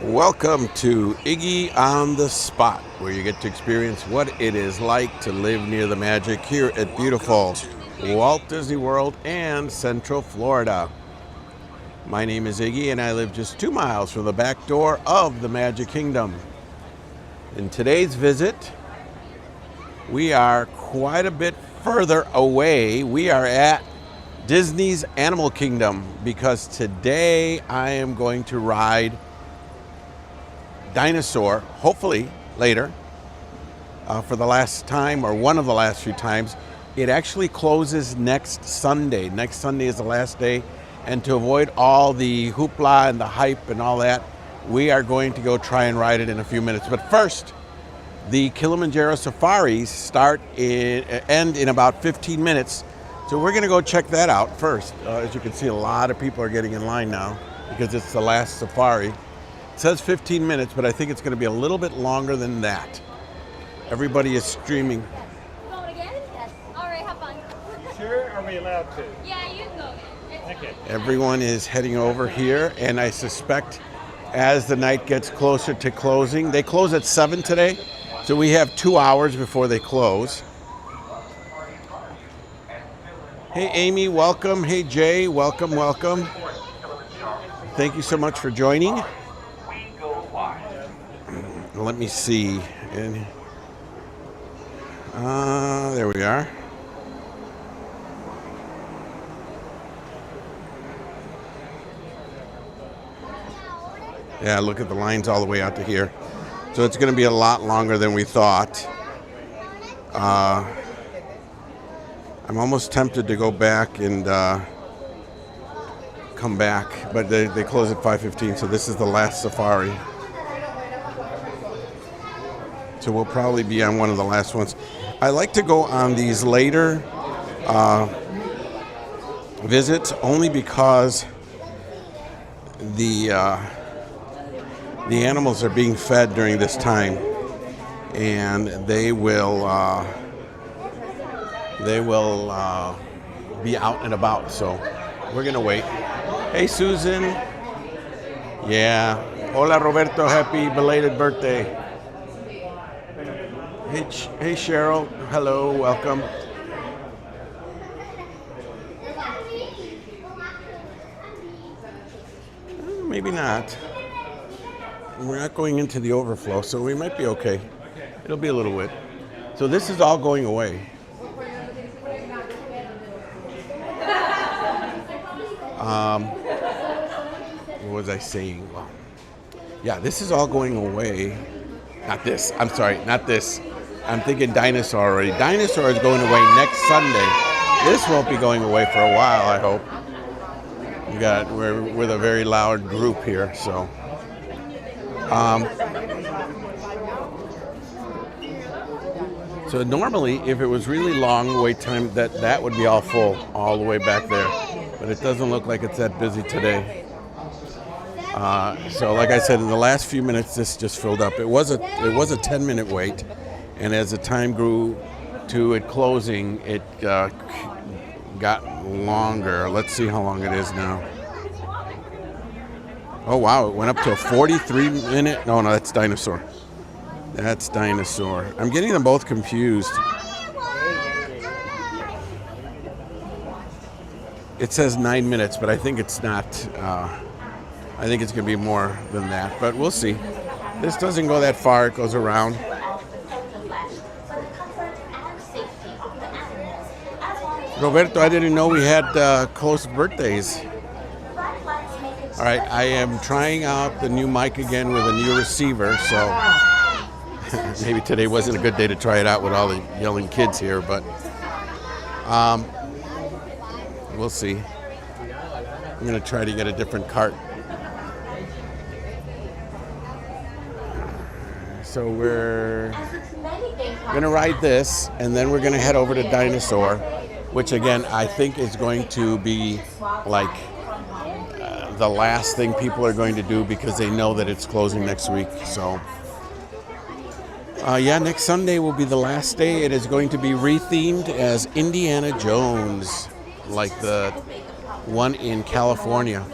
Welcome to Iggy on the Spot, where you get to experience what it is like to live near the magic here at beautiful Walt Disney World and Central Florida. My name is Iggy and I live just 2 miles from the back door of the Magic Kingdom. In today's visit, we are quite a bit further away. We are at Disney's Animal Kingdom because today I am going to ride Dinosaur, hopefully later, for the last time or one of the last few times. It actually closes next Sunday. Next Sunday is the last day, and to avoid all the hoopla and the hype and all that, we are going to go try and ride it in a few minutes. But first, the Kilimanjaro safaris end in about 15 minutes. So we're going to go check that out first. As you can see, a lot of people are getting in line now because it's the last safari. It says 15 minutes, but I think it's going to be a little bit longer than that. Everybody is streaming. Going again? Yes. All right, have fun. Sure, are we allowed to? Yeah, you can go again. Okay. Everyone is heading over here, and I suspect as the night gets closer to closing, they close at 7 today, so we have 2 hours before they close. Hey, Amy, welcome. Hey, Jay, welcome, welcome. Thank you so much for joining. Let me see. And there we are. Yeah, look at the lines all the way out to here. So it's going to be a lot longer than we thought. I'm almost tempted to go back and come back, but they close at 5:15, so this is the last safari. So we'll probably be on one of the last ones. I like to go on these later visits only because the animals are being fed during this time, and they will be out and about. So we're gonna wait. Hey, Susan. Yeah. Hola, Roberto. Happy belated birthday. Hey, Cheryl. Hello, welcome. Maybe not. We're not going into the overflow, so we might be okay. It'll be a little wet. So this is all going away. What was I saying? Well, yeah, this is all going away. Not this. I'm sorry, not this. I'm thinking Dinosaur already. Dinosaur is going away next Sunday. This won't be going away for a while, I hope. We're with a very loud group here, so. So normally, if it was really long wait time, that would be all full, all the way back there. But it doesn't look like it's that busy today. So like I said, in the last few minutes, this just filled up. It was a 10-minute wait, and as the time grew to it closing, it got longer. Let's see how long it is now. Oh wow, it went up to a 43-minute. No, that's Dinosaur. That's Dinosaur. I'm getting them both confused. It says 9 minutes, but I think it's not. I think it's going to be more than that, but we'll see. This doesn't go that far. It goes around. Roberto, I didn't know we had close birthdays. All right, I am trying out the new mic again with a new receiver, so maybe today wasn't a good day to try it out with all the yelling kids here, but we'll see. I'm going to try to get a different cart. So we're going to ride this, and then we're going to head over to Dinosaur, which again I think is going to be like the last thing people are going to do because they know that it's closing next week. So yeah, next Sunday will be the last day. It is going to be rethemed as Indiana Jones, like the one in California.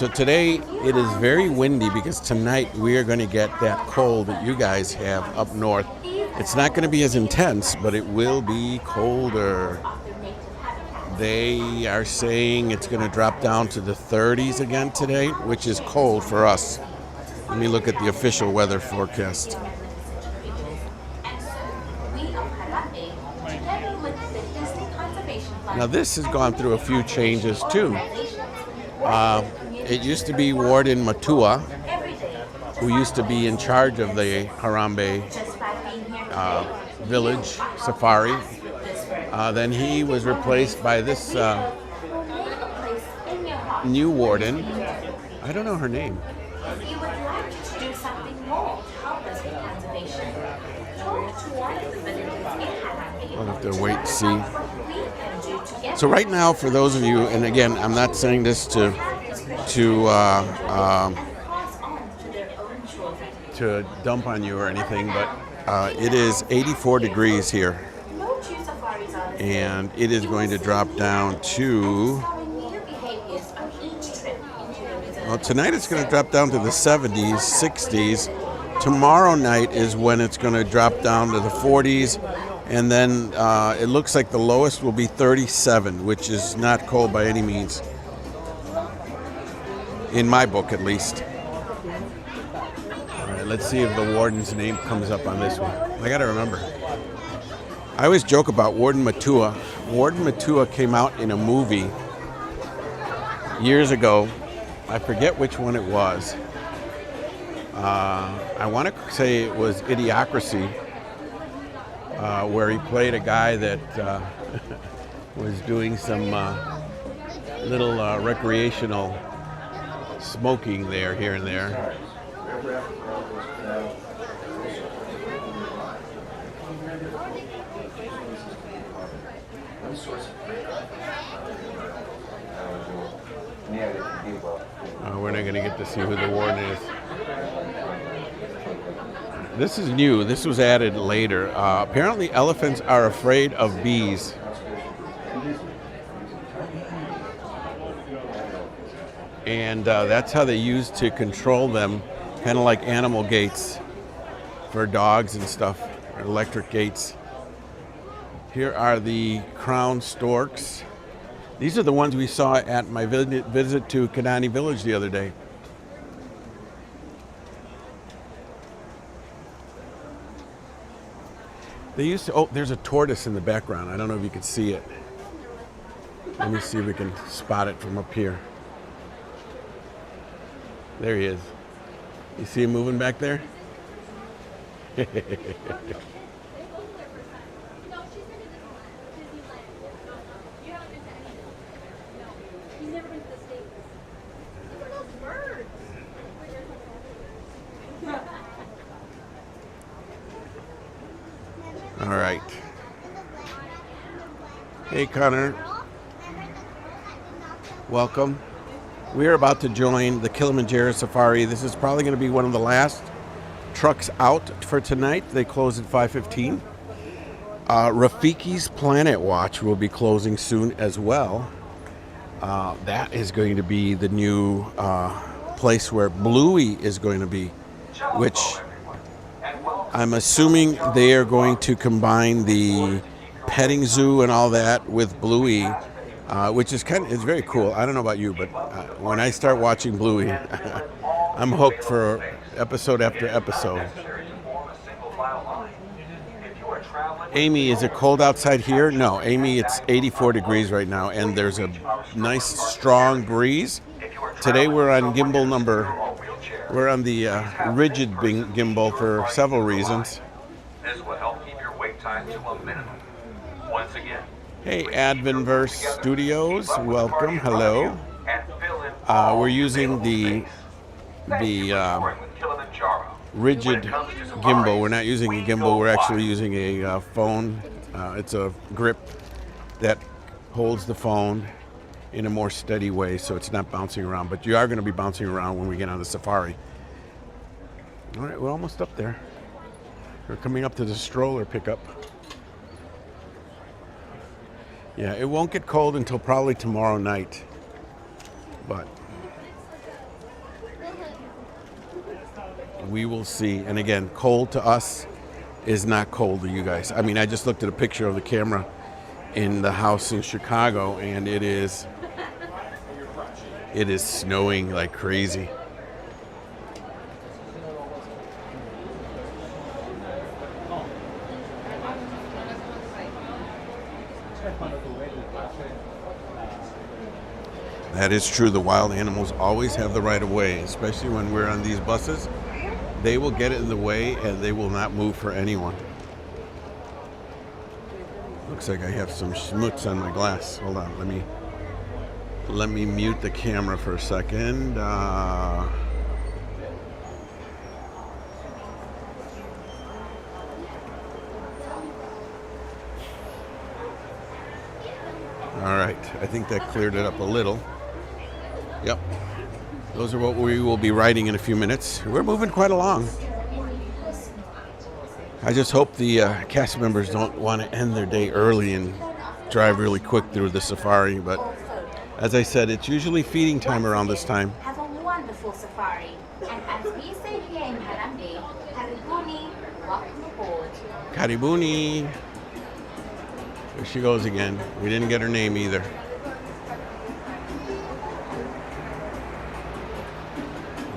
So today it is very windy because tonight we are going to get that cold that you guys have up north. It's not going to be as intense, but it will be colder. They are saying it's going to drop down to the 30s again today, which is cold for us. Let me look at the official weather forecast. Now this has gone through a few changes too. It used to be Warden Matua, who used to be in charge of the Harambe village safari. Then he was replaced by this new warden. I don't know her name. If you would like to do something more to help us with conservation, talk to one of the villagers in Harambe. I'll have to wait and see. What we can do together. So right now, for those of you, and again, I'm not saying this to dump on you or anything, but it is 84 degrees here, and it is going to drop down to, well, tonight it's going to drop down to the 70s, 60s. Tomorrow night is when it's going to drop down to the 40s, and then it looks like the lowest will be 37, which is not cold by any means. In my book, at least. All right, let's see if the warden's name comes up on this one. I got to remember. I always joke about Warden Matua. Warden Matua came out in a movie years ago. I forget which one it was. I want to say it was Idiocracy, where he played a guy that was doing some little recreational smoking there, here and there. We're not going to get to see who the warden is. This is new. This was added later. Apparently elephants are afraid of bees. And that's how they used to control them, kind of like animal gates for dogs and stuff, or electric gates. Here are the crown storks. These are the ones we saw at my visit to Kadani Village the other day. They used to, oh, there's a tortoise in the background. I don't know if you can see it. Let me see if we can spot it from up here. There he is. You see him moving back there? All right. Hey, Connor. Welcome. We are about to join the Kilimanjaro Safari. This is probably going to be one of the last trucks out for tonight. They close at 5:15. Rafiki's Planet Watch will be closing soon as well. That is going to be the new place where Bluey is going to be, which I'm assuming they are going to combine the petting zoo and all that with Bluey, which is it's very cool. I don't know about you, but when I start watching Bluey, I'm hooked for episode after episode. Amy, is it cold outside here? No, Amy, it's 84 degrees right now, and there's a nice strong breeze. Today we're on we're on the rigid gimbal for several reasons. This will help keep your wait time to a minimum. Once again. Hey, Advenverse Studios, welcome, hello. We're using the rigid gimbal. We're not using a gimbal, we're actually using a phone. It's a grip that holds the phone in a more steady way, so it's not bouncing around, but you are going to be bouncing around when we get on the safari. All right, we're almost up there. We're coming up to the stroller pickup. Yeah, it won't get cold until probably tomorrow night, but We will see. And again, cold to us is not cold to you guys. I mean, I just looked at a picture of the camera in the house in Chicago, and it is snowing like crazy. That is true. The wild animals always have the right of way, especially when we're on these buses. They will get in the way and they will not move for anyone. Looks like I have some schmutz on my glass. Hold on, let me mute the camera for a second. All right, I think that cleared it up a little. Yep. Those are what we will be riding in a few minutes. We're moving quite along. I just hope the cast members don't want to end their day early and drive really quick through the safari. But as I said, it's usually feeding time around this time. Have a wonderful safari. And as we say here in Harambee, Karibuni, welcome aboard. Karibuni. There she goes again. We didn't get her name either.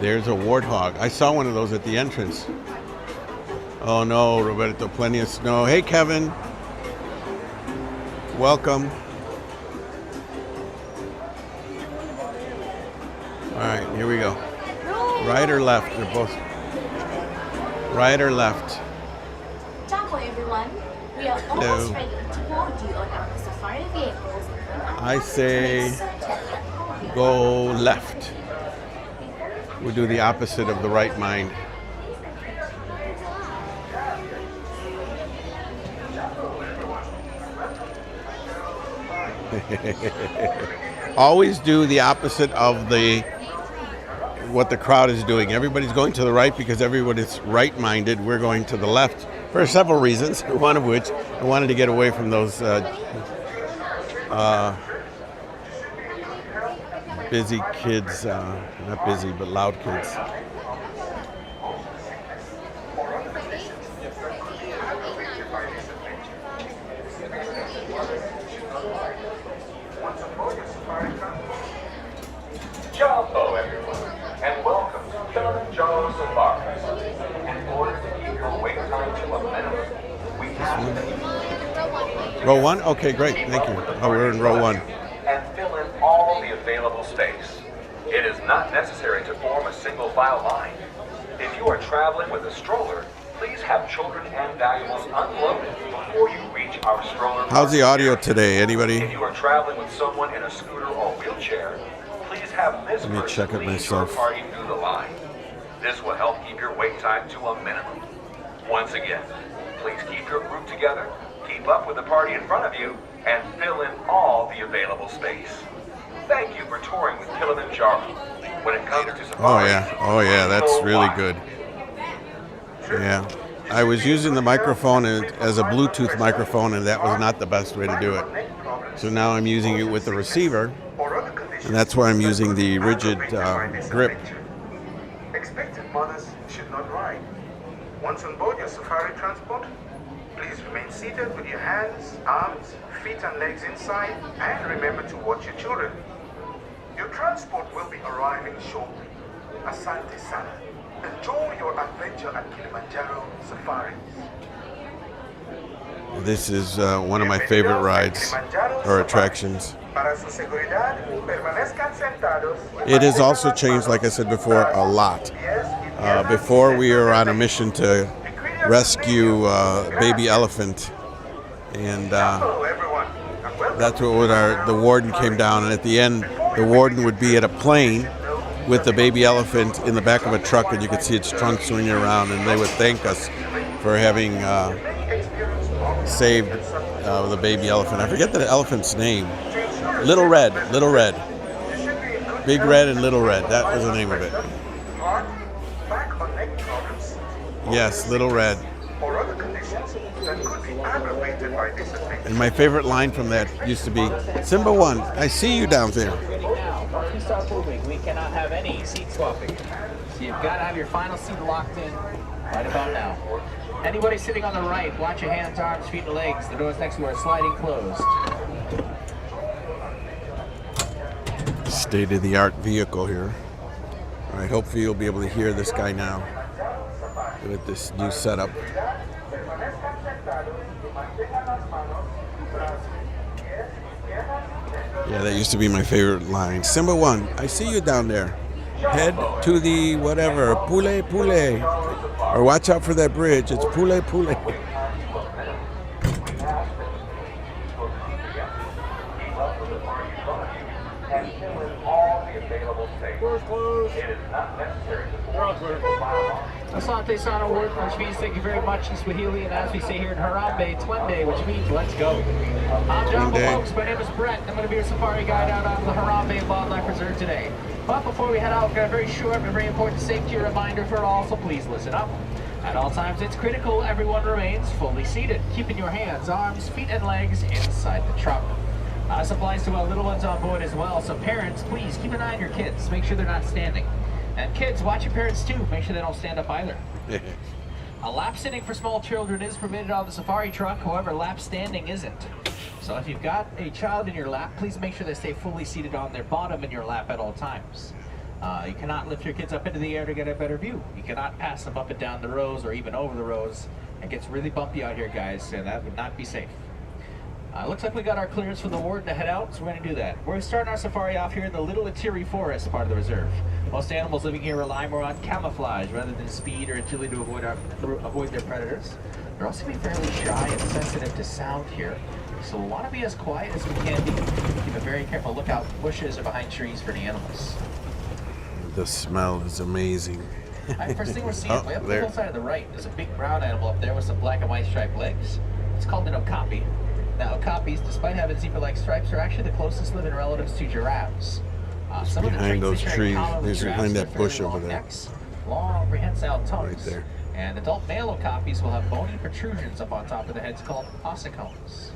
There's a warthog. I saw one of those at the entrance. Oh no, Roberto, plenty of snow. Hey, Kevin. Welcome. All right, here we go. Right or left? They're both. Right or left? Jumbo, everyone. We are almost ready to board you on our safari vehicles. I say go left. We'll do the opposite of the right mind. Always do the opposite of what the crowd is doing. Everybody's going to the right because everyone is right-minded. We're going to the left for several reasons, one of which I wanted to get away from those busy kids, not busy, but loud kids. Jumbo, everyone, and welcome to Kilimanjaro Safari. In order to keep your wait time to a minimum, we have to Row one? Okay, great. Thank you. Oh, we're in row one. And fill in all the available space. It is not necessary to form a single file line. If you are traveling with a stroller, please have children and valuables unloaded before you reach our stroller. How's the audio today? Anybody? If you are traveling with someone in a scooter or wheelchair, please have this Let me person check it lead myself. your party through the line. This will help keep your wait time to a minimum. Once again, please keep your group together, keep up with the party in front of you, and fill in all the available space. Thank you for touring with Kilimanjaro. When it comes to safari, Oh yeah, that's really good. Yeah, I was using the microphone as a Bluetooth microphone, and that was not the best way to do it. So now I'm using it with the receiver, and that's why I'm using the rigid grip. Expectant mothers should not ride. Once on board your safari transport, please remain seated with your hands, arms, feet and legs inside, and remember to watch your children. Your transport will be arriving shortly. Asante sana. Enjoy your adventure at Kilimanjaro Safaris. This is one of my favorite rides or attractions. Para su seguridad, permanezcan sentados. It has also changed, like I said before, a lot. Before we were on a mission to rescue baby elephant, and that's what the warden came down, and at the end the warden would be at a plane with the baby elephant in the back of a truck, and you could see its trunk swinging around, and they would thank us for having saved the baby elephant. I forget the elephant's name. Little Red. Big Red and Little Red, that was the name of it. Yes, Little Red. And my favorite line from that used to be, Simba 1, I see you down there. Once we start moving, we cannot have any seat swapping. So you've got to have your final seat locked in right about now. Anybody sitting on the right, watch your hands, arms, feet, and legs. The doors next to you are sliding closed. State-of-the-art vehicle here. All right, hopefully you'll be able to hear this guy now with this new setup. Yeah, that used to be my favorite line. Simba 1, I see you down there. Head to the whatever, Pule Pule. Or watch out for that bridge, it's Pule Pule. Asante Sana word, which means thank you very much in Swahili, and as we say here in Harambe, Twende, which means let's go. I'm John folks, my name is Brett, and I'm going to be your safari guide out on the Harambe Wildlife Reserve today. But before we head out, we've got a very short and very important safety reminder for all, so please listen up. At all times, it's critical everyone remains fully seated, keeping your hands, arms, feet, and legs inside the truck. This applies to our little ones on board as well, so parents, please keep an eye on your kids. Make sure they're not standing. And kids, watch your parents too. Make sure they don't stand up either. Lap sitting for small children is permitted on the safari truck, however, lap standing isn't. So if you've got a child in your lap, please make sure they stay fully seated on their bottom in your lap at all times. You cannot lift your kids up into the air to get a better view. You cannot pass them up and down the rows or even over the rows. It gets really bumpy out here, guys, and that would not be safe. Looks like we got our clearance from the warden to head out, so we're going to do that. We're starting our safari off here in the Little Atiri Forest part of the reserve. Most animals living here rely more on camouflage rather than speed or agility to avoid their predators. They're also being fairly shy and sensitive to sound here, so we'll want to be as quiet as we can be. Keep a very careful lookout for bushes or behind trees for any animals. The smell is amazing. First thing we're seeing, way up the hillside to the right, there's a big brown animal up there with some black and white striped legs. It's called an okapi. Now, okapis, despite having zebra-like stripes, are actually the closest living relatives to giraffes. Some behind of the those trees, there's behind that bush over there. Necks, long, prehensile tongues. Right there. And adult male okapis will have bony protrusions up on top of the heads called ossicones.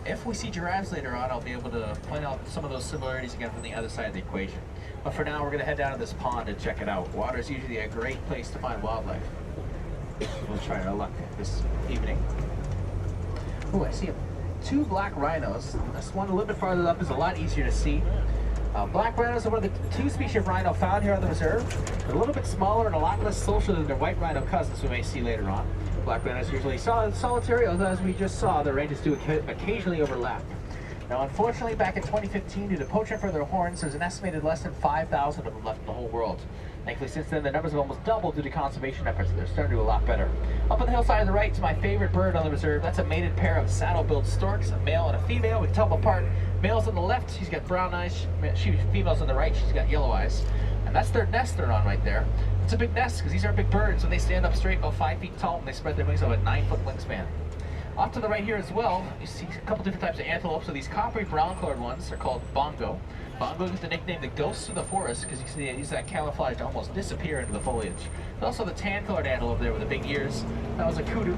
If we see giraffes later on, I'll be able to point out some of those similarities again from the other side of the equation. But for now, we're going to head down to this pond and check it out. Water is usually a great place to find wildlife. We'll try our luck this evening. Oh, I see 2 black rhinos. This one a little bit farther up is a lot easier to see. Black rhinos are one of the 2 species of rhino found here on the reserve. They're a little bit smaller and a lot less social than their white rhino cousins we may see later on. Black rhinos usually solitary, although as we just saw, their ranges do occasionally overlap. Now, unfortunately, back in 2015, due to poaching for their horns, there's an estimated less than 5,000 of them left in the whole world. Thankfully, since then, the numbers have almost doubled due to conservation efforts. They're starting to do a lot better. Up on the hillside to the right is my favorite bird on the reserve. That's a mated pair of saddle-billed storks, a male and a female. We can tell them apart. Male's on the left, she's got brown eyes. Female's on the right, she's got yellow eyes. And that's their nest they're on right there. It's a big nest because these are big birds. When they stand up straight, about 5 feet tall, and they spread their wings over a 9-foot wingspan. Off to the right here as well, you see a couple different types of antelopes. So these coppery brown-colored ones are called bongo. Bongo gets the nickname the ghosts of the forest because you see they use that camouflage to almost disappear into the foliage. There's also the tan-colored antelope there with the big ears. That was a kudu.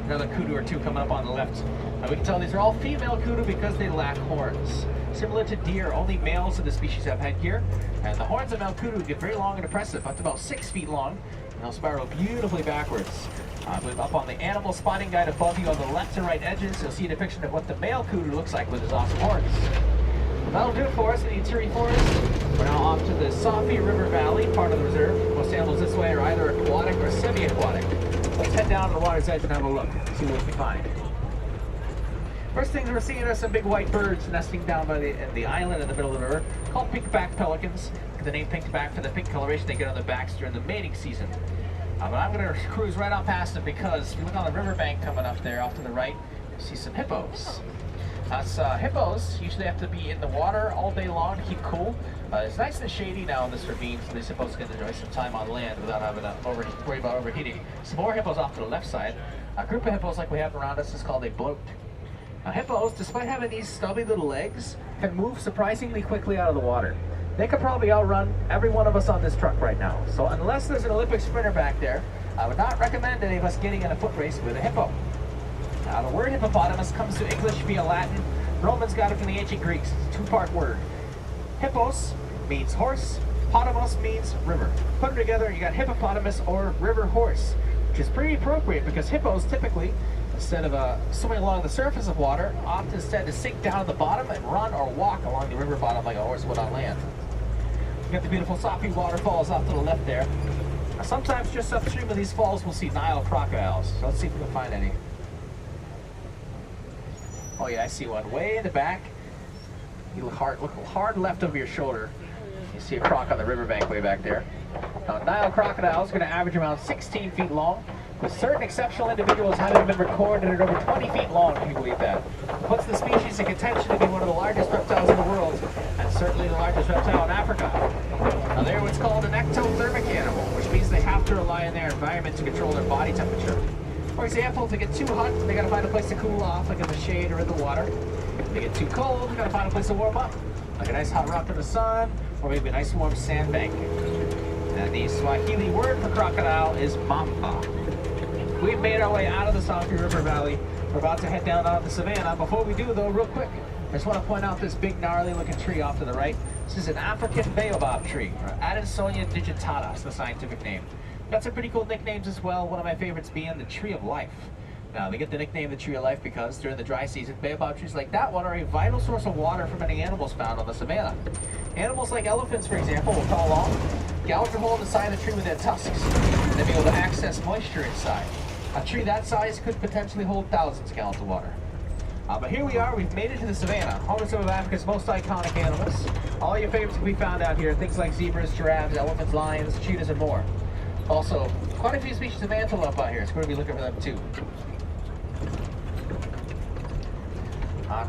Another kudu or 2 coming up on the left. Now we can tell these are all female kudu because they lack horns. Similar to deer, only males of the species have headgear. And the horns of male kudu get very long and impressive, up to about 6 feet long. And they'll spiral beautifully backwards. Up on the animal spotting guide above you on the left and right edges, you'll see a depiction of what the male kudu looks like with his awesome horns. Well, that'll do it for us in the Atiri Forest. We're now off to the Safi River Valley, part of the reserve. Most animals this way are either aquatic or semi-aquatic. Let's head down to the water's edge and have a look, see what we find. First things we're seeing are some big white birds nesting down by the island in the middle of the river, called pink-backed pelicans. The name pink-back for the pink coloration they get on their backs during the mating season. But I'm going to cruise right on past them because if you look on the riverbank coming up there off to the right, you see some hippos. Hippos usually have to be in the water all day long to keep cool. It's nice and shady now in this ravine, so they're supposed to enjoy some time on land without having to worry about overheating. Some more hippos off to the left side. A group of hippos like we have around us is called a bloat. Hippos, despite having these stubby little legs, can move surprisingly quickly out of the water. They could probably outrun every one of us on this truck right now. So unless there's an Olympic sprinter back there, I would not recommend any of us getting in a foot race with a hippo. The word hippopotamus comes to English via Latin. Romans got it from the ancient Greeks. It's a 2-part word. Hippos means horse, Hippopotamus means river. Put them together, you got hippopotamus or river horse, which is pretty appropriate because hippos typically, instead of swimming along the surface of water, opt instead to sink down at the bottom and run or walk along the river bottom like a horse would on land. You got the beautiful Sapi waterfalls off to the left there. Now, sometimes just upstream of these falls we'll see Nile crocodiles. So let's see if we can find any. Oh yeah, I see one way in the back. You look hard left over your shoulder. You see a croc on the riverbank way back there. Now, Nile crocodiles are going to average around 16 feet long, with certain exceptional individuals having been recorded at over 20 feet long, can you believe that? Puts the species in contention to be one of the largest reptiles in the world, and certainly the largest reptile in Africa. Now they're what's called an ectothermic animal, which means they have to rely on their environment to control their body temperature. For example, if they get too hot, they gotta find a place to cool off, like in the shade or in the water. If they get too cold, they gotta find a place to warm up, like a nice hot rock in the sun, or maybe a nice warm sandbank. And the Swahili word for crocodile is mamba. We've made our way out of the Sapi River Valley. We're about to head down on the savannah. Before we do, though, real quick, I just want to point out this big gnarly looking tree off to the right. This is an African baobab tree, or Adansonia digitata, that's the scientific name. Got some pretty cool nicknames as well, one of my favorites being the Tree of Life. Now, they get the nickname the Tree of Life because during the dry season, baobab trees like that one are a vital source of water for many animals found on the savannah. Animals like elephants, for example, will come along, gouge a hole in the side of the tree with their tusks, and then be able to access moisture inside. A tree that size could potentially hold thousands of gallons of water. But here we are, we've made it to the savannah, home to some of Africa's most iconic animals. All your favorites can be found out here, things like zebras, giraffes, elephants, lions, cheetahs, and more. Also, quite a few species of antelope out here, so we're going to be looking for them too.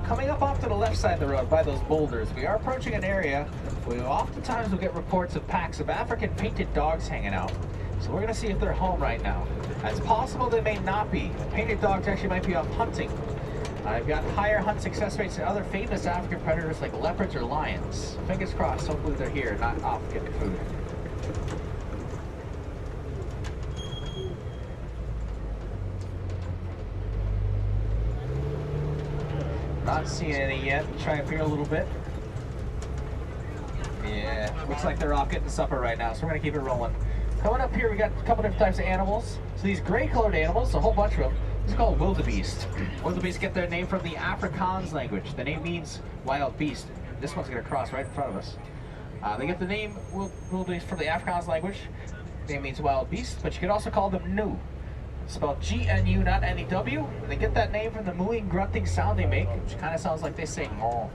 Coming up off to the left side of the road by those boulders, we are approaching an area where oftentimes we'll get reports of packs of African painted dogs hanging out. So we're going to see if they're home right now. It's possible they may not be. Painted dogs actually might be off hunting. I've got higher hunt success rates than other famous African predators like leopards or lions. Fingers crossed, hopefully they're here, not off getting food. Not seeing any yet. Try and figure a little bit. Yeah, looks like they're off getting supper right now, so we're going to keep it rolling. Coming up here, we got a couple different types of animals. So these gray-colored animals, a whole bunch of them, this is called wildebeest. Wildebeest get their name from the Afrikaans language. The name means wild beast. This one's going to cross right in front of us. They get the name wildebeest from the Afrikaans language. The name means wild beast, but you could also call them nu. It's spelled G-N-U, not N-E-W. And they get that name from the mooing, grunting sound they make, which kind of sounds like they say moo.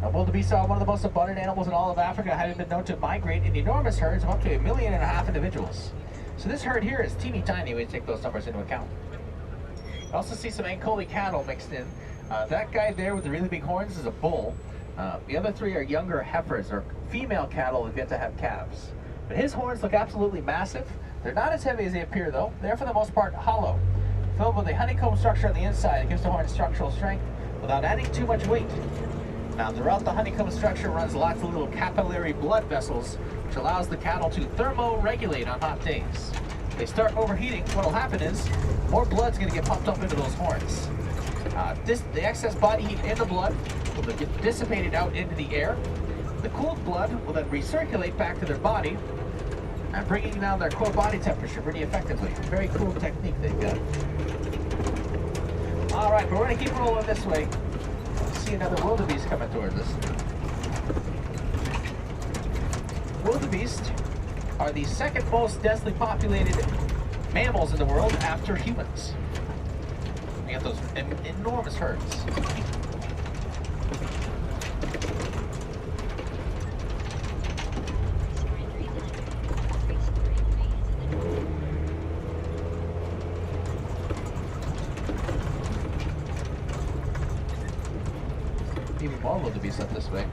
Now, wildebeest are one of the most abundant animals in all of Africa, having been known to migrate in enormous herds of up to 1.5 million individuals. So this herd here is teeny tiny when you take those numbers into account. You also see some Ankoli cattle mixed in. That guy there with the really big horns is a bull. The other three are younger heifers, or female cattle that get to have calves. But his horns look absolutely massive. They're not as heavy as they appear though. They're for the most part hollow, filled with a honeycomb structure on the inside that gives the horn structural strength without adding too much weight. Now, throughout the honeycomb structure runs lots of little capillary blood vessels, which allows the cattle to thermoregulate on hot days. If they start overheating, what will happen is more blood's going to get pumped up into those horns. The excess body heat in the blood will get dissipated out into the air. The cooled blood will then recirculate back to their body, and bringing down their core body temperature pretty effectively. Very cool technique they've got. All right, but we're going to keep rolling this way. See another wildebeest coming towards us. Wildebeest are the second most densely populated mammals in the world after humans. You got those enormous herds. Even more wildebeest up this way.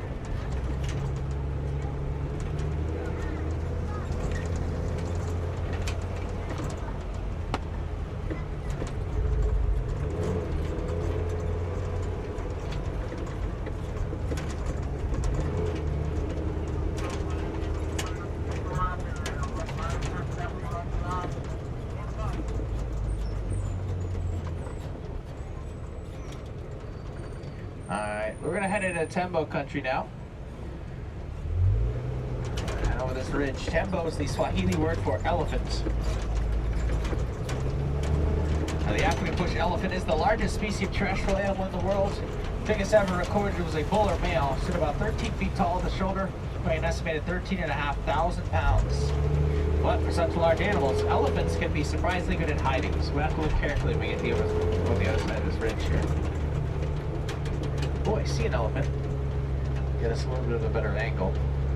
Alright, we're gonna head into Tembo country now. this ridge. Tembo is the Swahili word for elephant. Now, the African bush elephant is the largest species of terrestrial animal in the world. Biggest ever recorded was a bull or male. Stood about 13 feet tall at the shoulder, weighing an estimated 13,500 pounds. But for such large animals, elephants can be surprisingly good at hiding. So we have to look carefully when we get to the other side of this ridge here. Oh, I see an elephant. Get us a little bit of a better angle.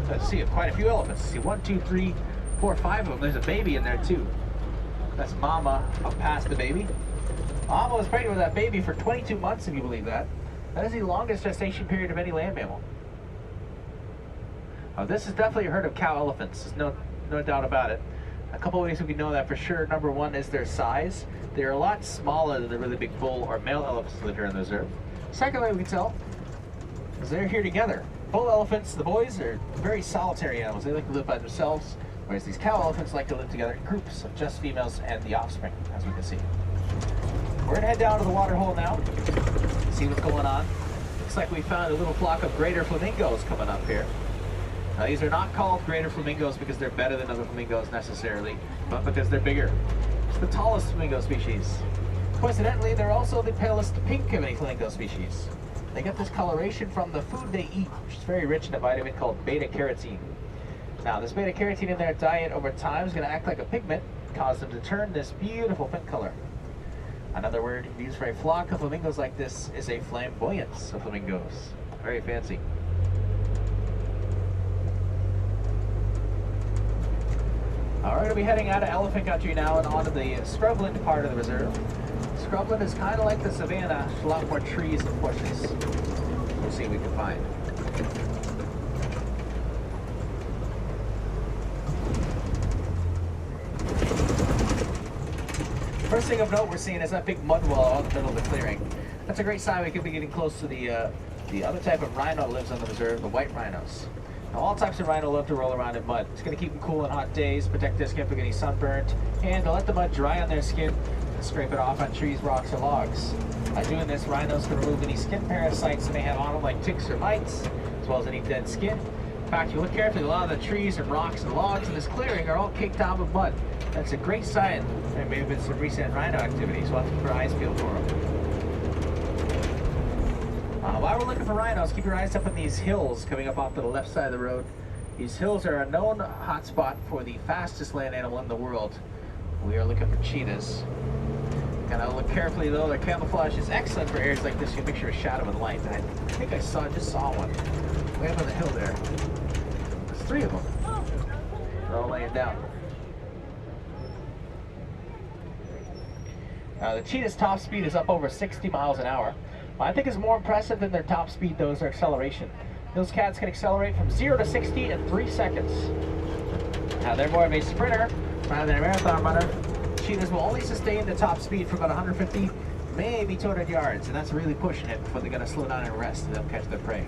Let's see quite a few elephants. See 1, 2, 3, 4, 5 of them. There's a baby in there too. That's Mama up past the baby. Mama was pregnant with that baby for 22 months, if you believe that. That is the longest gestation period of any land mammal. This is definitely a herd of cow elephants. There's no doubt about it. A couple ways we can know that for sure. Number one is their size. They're a lot smaller than the really big bull or male elephants that live here in the reserve. Second way we can tell is they're here together. Bull elephants, the boys, are very solitary animals. They like to live by themselves, whereas these cow elephants like to live together in groups of just females and the offspring, as we can see. We're gonna head down to the water hole now, see what's going on. Looks like we found a little flock of greater flamingos coming up here. Now, these are not called greater flamingos because they're better than other flamingos necessarily, but because they're bigger. It's the tallest flamingo species. Coincidentally, they're also the palest pink of any flamingo species. They get this coloration from the food they eat, which is very rich in a vitamin called beta-carotene. Now, this beta-carotene in their diet over time is going to act like a pigment, cause them to turn this beautiful pink color. Another word used for a flock of flamingos like this is a flamboyance of flamingos. Very fancy. We're going to be heading out of elephant country now and onto the scrubland part of the reserve. Scrubland is kind of like the savanna, a lot more trees and bushes. We'll see what we can find. First thing of note we're seeing is that big mud wall out in the middle of the clearing. That's a great sign we could be getting close to the other type of rhino that lives on the reserve, the white rhinos. Now, all types of rhino love to roll around in mud. It's going to keep them cool on hot days, protect their skin from getting sunburned, and to let the mud dry on their skin and scrape it off on trees, rocks, or logs. By doing this, rhinos can remove any skin parasites they may have on them, like ticks or mites, as well as any dead skin. In fact, if you look carefully, a lot of the trees and rocks and logs in this clearing are all caked on with mud. That's a great sign. There may have been some recent rhino activity, so we'll have to keep our eyes peeled for them. While we're looking for rhinos, keep your eyes up on these hills coming up off to the left side of the road. These hills are a known hotspot for the fastest land animal in the world. We are looking for cheetahs. Gotta look carefully though. Their camouflage is excellent for areas like this. You picture a shadow with light. I think I just saw one way up on the hill there. There's 3 of them. They're all laying down. The cheetah's top speed is up over 60 miles an hour. I think is more impressive than their top speed, though, is their acceleration. Those cats can accelerate from 0 to 60 in 3 seconds. Now, they're more of a sprinter rather than a marathon runner. Cheetahs will only sustain the top speed for about 150, maybe 200 yards, and that's really pushing it before they're going to slow down and rest and they'll catch their prey.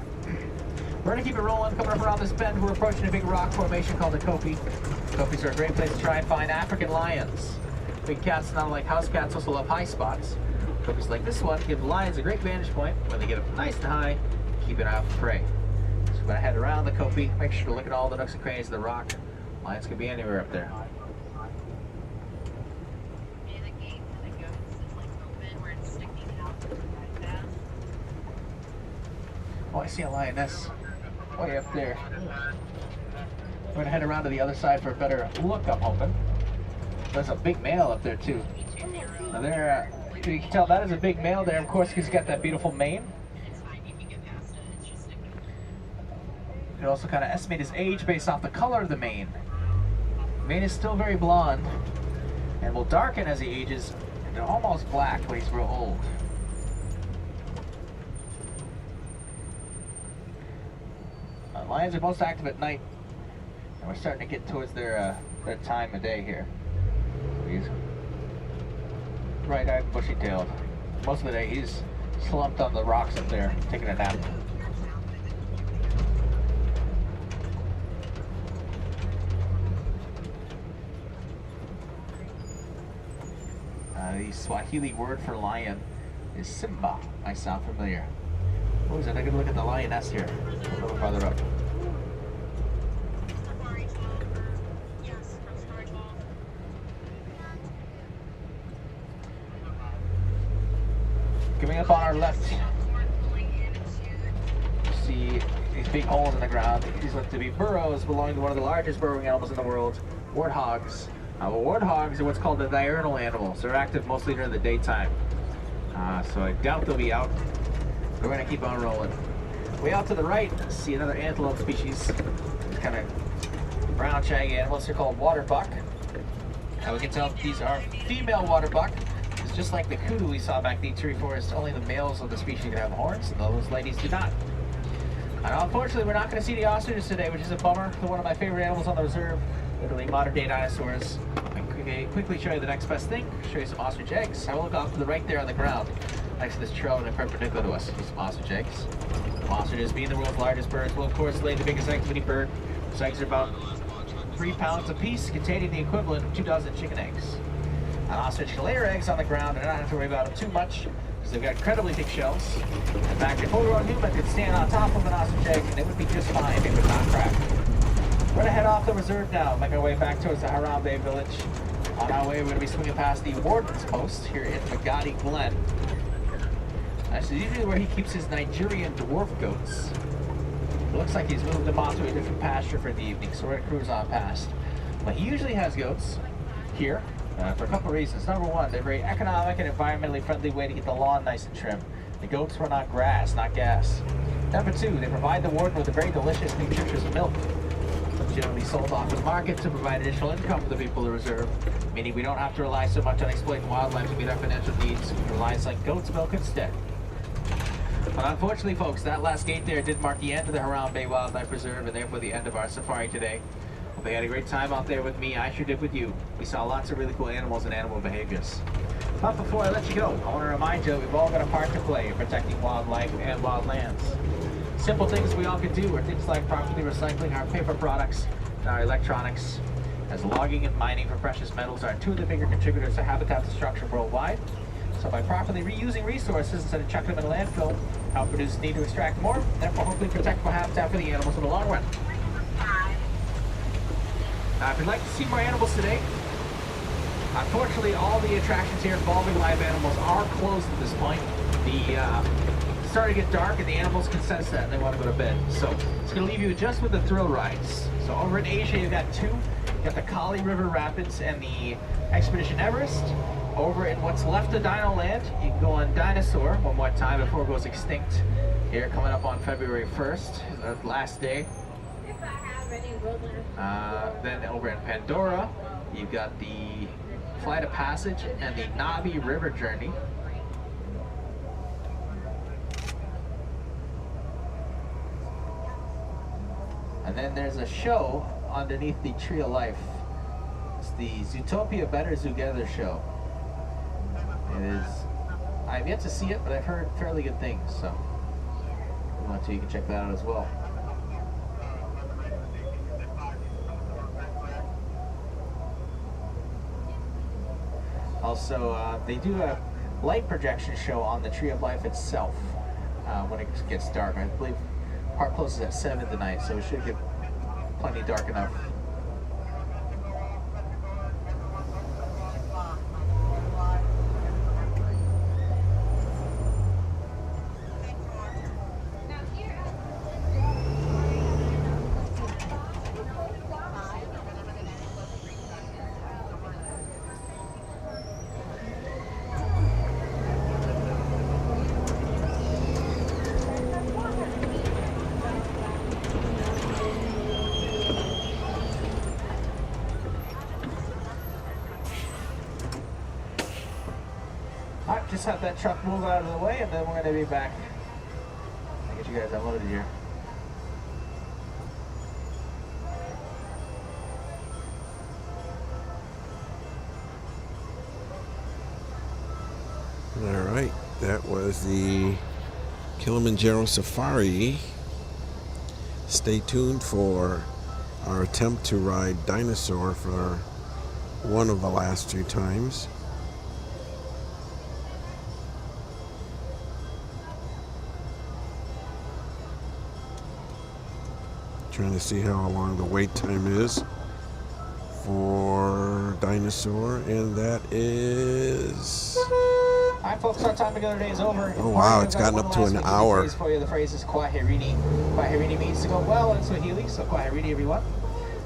We're going to keep it rolling. Coming up around this bend, we're approaching a big rock formation called the Kopi. Kopis are a great place to try and find African lions. Big cats, not like house cats, also love high spots. Kopis like this one give the lions a great vantage point when they get up nice and high, keep an eye out for prey. So we're going to head around the Kopi, make sure to look at all the nooks and crannies of the rock. Lions could be anywhere up there. Oh, I see a lioness way up there. We're going to head around to the other side for a better look, I'm hoping. There's a big male up there too. Now there, you can tell that is a big male there, of course, because he's got that beautiful mane. You can also kind of estimate his age based off the color of the mane. The mane is still very blonde and will darken as he ages into almost black when he's real old. Lions are most active at night, and we're starting to get towards their time of day here. He's bright-eyed, bushy-tailed. Most of the day he's slumped on the rocks up there, taking a nap. The Swahili word for lion is Simba. Might sound familiar. Oh, is it? I can look at the lioness here, a little farther up. our left, see these big holes in the ground. These look to be burrows belonging to one of the largest burrowing animals in the world, warthogs. Warthogs are what's called the diurnal animals. They're active mostly during the daytime. So I doubt they'll be out. We're going to keep on rolling. Way out to the right, see another antelope species. Kind of brown shaggy animals. They're called water buck. We can tell these are female water buck. It's just like the kudu we saw back in the tree forest. Only the males of the species can have horns, and those ladies do not. Unfortunately, we're not going to see the ostriches today, which is a bummer. They're one of my favorite animals on the reserve. Literally modern day dinosaurs. I quickly show you the next best thing. Show you some ostrich eggs. I will look off to the right there on the ground, next to this trail and perpendicular to us. These some ostrich eggs. Ostriches, being the world's largest birds, will of course lay the biggest eggs of any bird. Those eggs are about 3 pounds apiece, containing the equivalent of 2 dozen chicken eggs. An ostrich can lay her eggs on the ground and not have to worry about them too much, because they've got incredibly thick shells. In fact, a full-grown human could stand on top of an ostrich egg and it would be just fine. It would not crack. We're going to head off the reserve now, make our way back towards the Harambe village. On our way, we're going to be swinging past the warden's post here in Magadi Glen. This is usually where he keeps his Nigerian dwarf goats. It looks like he's moved them off to a different pasture for the evening, so we're going to cruise on past. But he usually has goats here for a couple of reasons. Number one, they're a very economic and environmentally friendly way to get the lawn nice and trim. The goats run on grass, not gas. Number two, they provide the warden with a very delicious, nutritious milk. Generally sold off the market to provide additional income for the people of the reserve, meaning we don't have to rely so much on exploiting wildlife to meet our financial needs. We can rely on selling goat's milk instead. But unfortunately, folks, that last gate there did mark the end of the Harambe Wildlife Reserve and therefore the end of our safari today. Well, they had a great time out there with me. I sure did with you. We saw lots of really cool animals and animal behaviors. But before I let you go, I want to remind you that we've all got a part to play in protecting wildlife and wild lands. Simple things we all can do are things like properly recycling our paper products and our electronics, as logging and mining for precious metals are 2 of the bigger contributors to habitat destruction worldwide. So by properly reusing resources instead of chucking them in a landfill, our producers need to extract more, and therefore hopefully protect more habitat for the animals in the long run. Now, if you'd like to see more animals today, unfortunately all the attractions here involving live animals are closed at this point. It's starting to get dark and the animals can sense that and they want to go to bed. So it's going to leave you just with the thrill rides. So over in Asia you've got 2. You've got the Kali River Rapids and the Expedition Everest. Over in what's left of Dino Land, you can go on Dinosaur one more time before it goes extinct. Here coming up on February 1st, the last day. Then over in Pandora, you've got the Flight of Passage and the Navi River Journey. And then there's a show underneath the Tree of Life. It's the Zootopia Better Together show. It is, I've yet to see it, but I've heard fairly good things, so if you want to, you can check that out as well. Also, they do a light projection show on the Tree of Life itself when it gets dark. I believe park closes at 7 tonight, so it should get plenty dark enough. Alright, just have that truck move out of the way and then we're going to be back. I'll get you guys unloaded here. All right, that was the Kilimanjaro Safari. Stay tuned for our attempt to ride Dinosaur for one of the last 2 times. Trying to see how long the wait time is for Dinosaur, and that is All right, folks, our time together today is over. Oh, wow, it's gotten up to an hour. For you, the phrase is kwaherini. Kwaherini means to go well in Swahili, so kwaherini, everyone.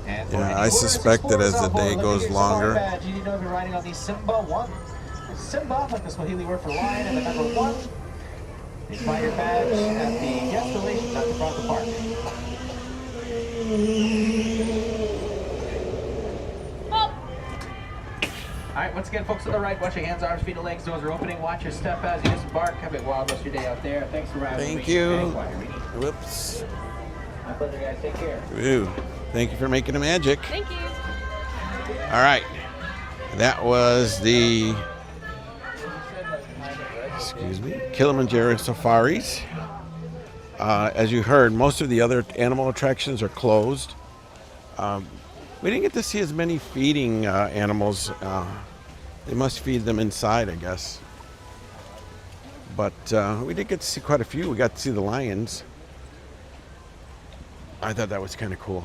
And for Yeah, any I orders, suspect that as the explorers day on board, goes look at your safari longer. badge. You need to know if you're riding on the Simba 1. Simba, like the Swahili word for lion, and the number 1. You buy your badge at the guest relations at the front of the park. All right, once again, folks to the right, watch your hands, arms, feet, and legs. Doors are opening. Watch your step as you disembark. Have a wild rest of your day out there. Thanks for riding Thank with me. you. And Kwaherini. Whoops. My pleasure, guys. Take care. Ooh, thank you for making the magic. Thank you. All right. That was the, excuse me, Kilimanjaro Safaris. As you heard, most of the other animal attractions are closed. We didn't get to see as many feeding animals. They must feed them inside, I guess. But we did get to see quite a few. We got to see the lions. I thought that was kind of cool.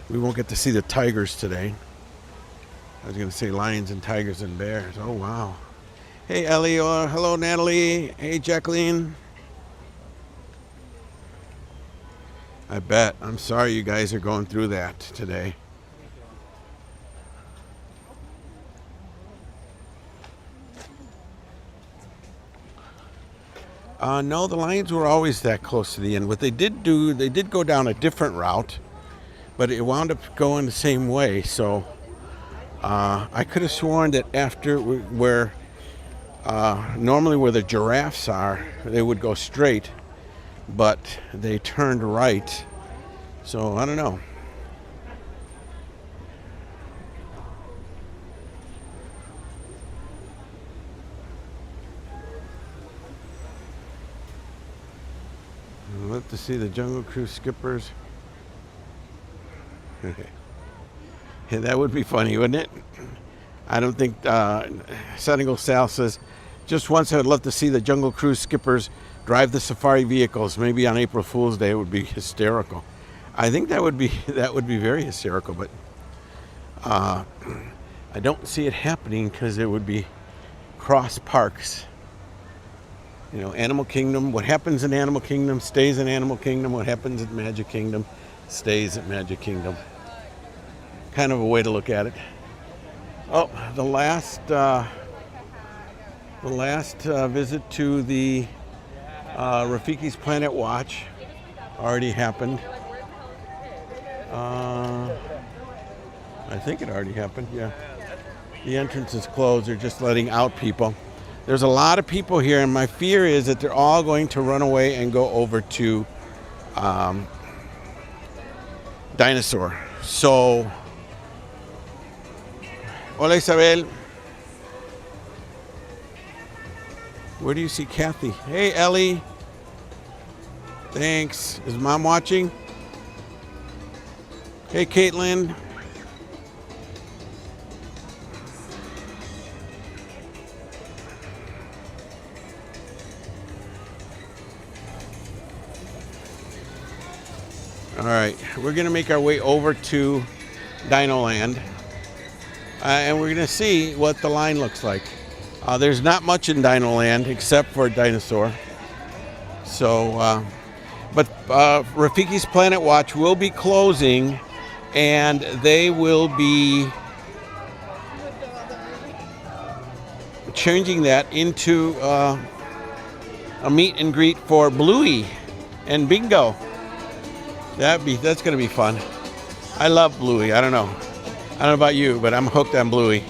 We won't get to see the tigers today. I was going to say lions and tigers and bears. Oh, wow. Hey, Ellie. Hello, Natalie. Hey, Jacqueline. I bet. I'm sorry you guys are going through that today. No, the lions were always that close to the end. What they did do, they did go down a different route, but it wound up going the same way. So I could have sworn that after where normally where the giraffes are, they would go straight, but they turned right. So I don't know. I'd love to see the Jungle Cruise skippers. Yeah, that would be funny, wouldn't it? I don't think Senegal Sal says, just once I'd love to see the Jungle Cruise skippers drive the safari vehicles. Maybe on April Fool's Day it would be hysterical. I think that would be very hysterical, but I don't see it happening because it would be cross parks. You know, Animal Kingdom, what happens in Animal Kingdom stays in Animal Kingdom. What happens at Magic Kingdom stays at Magic Kingdom. Kind of a way to look at it. Oh, the last visit to the Rafiki's Planet Watch already happened. I think it already happened, yeah. The entrance is closed. They're just letting out people. There's a lot of people here, and my fear is that they're all going to run away and go over to Dinosaur. So, hola Isabel. Where do you see Kathy? Hey Ellie. Thanks. Is Mom watching? Hey Caitlin. All right, we're gonna make our way over to Dino Land, and we're gonna see what the line looks like. There's not much in Dino Land except for Dinosaur. So, but Rafiki's Planet Watch will be closing, and they will be changing that into a meet and greet for Bluey and Bingo. That's gonna be fun. I love Bluey. I don't know about you, but I'm hooked on Bluey.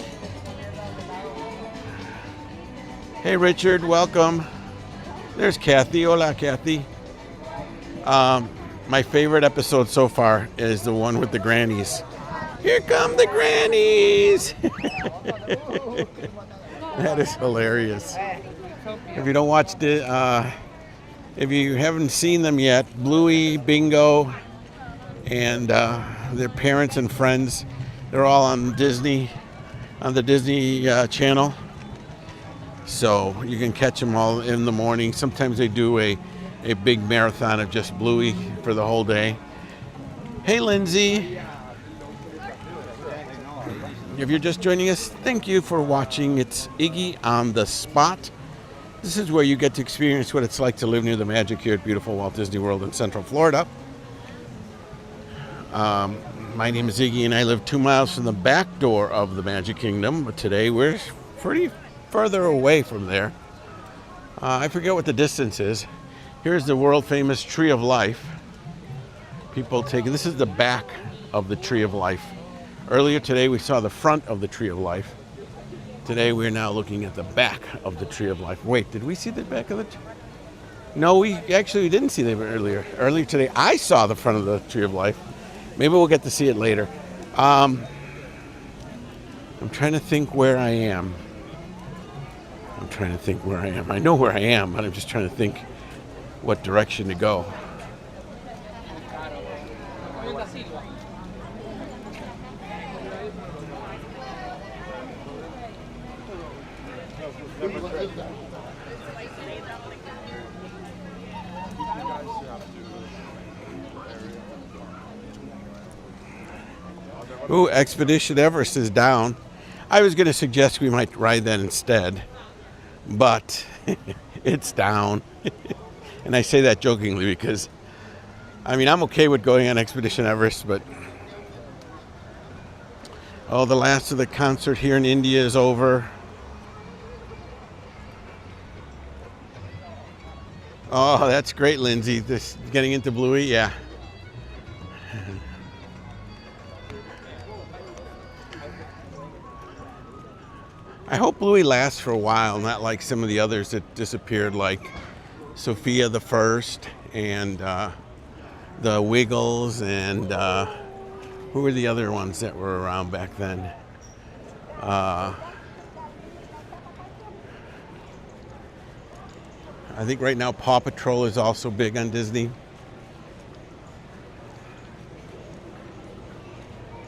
Hey Richard, welcome. There's Kathy. Hola Kathy. My favorite episode so far is the one with the grannies. Here come the grannies. That is hilarious. If you don't watch if you haven't seen them yet, Bluey, Bingo, and their parents and friends, they're all on Disney, on the Disney Channel. So you can catch them all in the morning. Sometimes they do a big marathon of just Bluey for the whole day. Hey, Lindsay. If you're just joining us, thank you for watching. It's Iggy on the Spot. This is where you get to experience what it's like to live near the magic here at beautiful Walt Disney World in Central Florida. My name is Iggy and I live 2 miles from the back door of the Magic Kingdom, but today we're pretty further away from there. I forget what the distance is. Here's the world famous Tree of Life. This is the back of the Tree of Life. Earlier today we saw the front of the Tree of Life. Today we're now looking at the back of the Tree of Life. Wait, did we see the back of the tree? No, we didn't see them earlier. Earlier today I saw the front of the Tree of Life. Maybe we'll get to see it later. I'm trying to think where I am. I know where I am, but I'm just trying to think what direction to go. Ooh, Expedition Everest is down. I was going to suggest we might ride that instead, but it's down. And I say that jokingly because, I'm okay with going on Expedition Everest, but the last of the concert here in India is over. Oh, that's great, Lindsay. This getting into Bluey, yeah. I hope Bluey lasts for a while, not like some of the others that disappeared, like Sophia the First and the Wiggles and who were the other ones that were around back then? I think right now Paw Patrol is also big on Disney.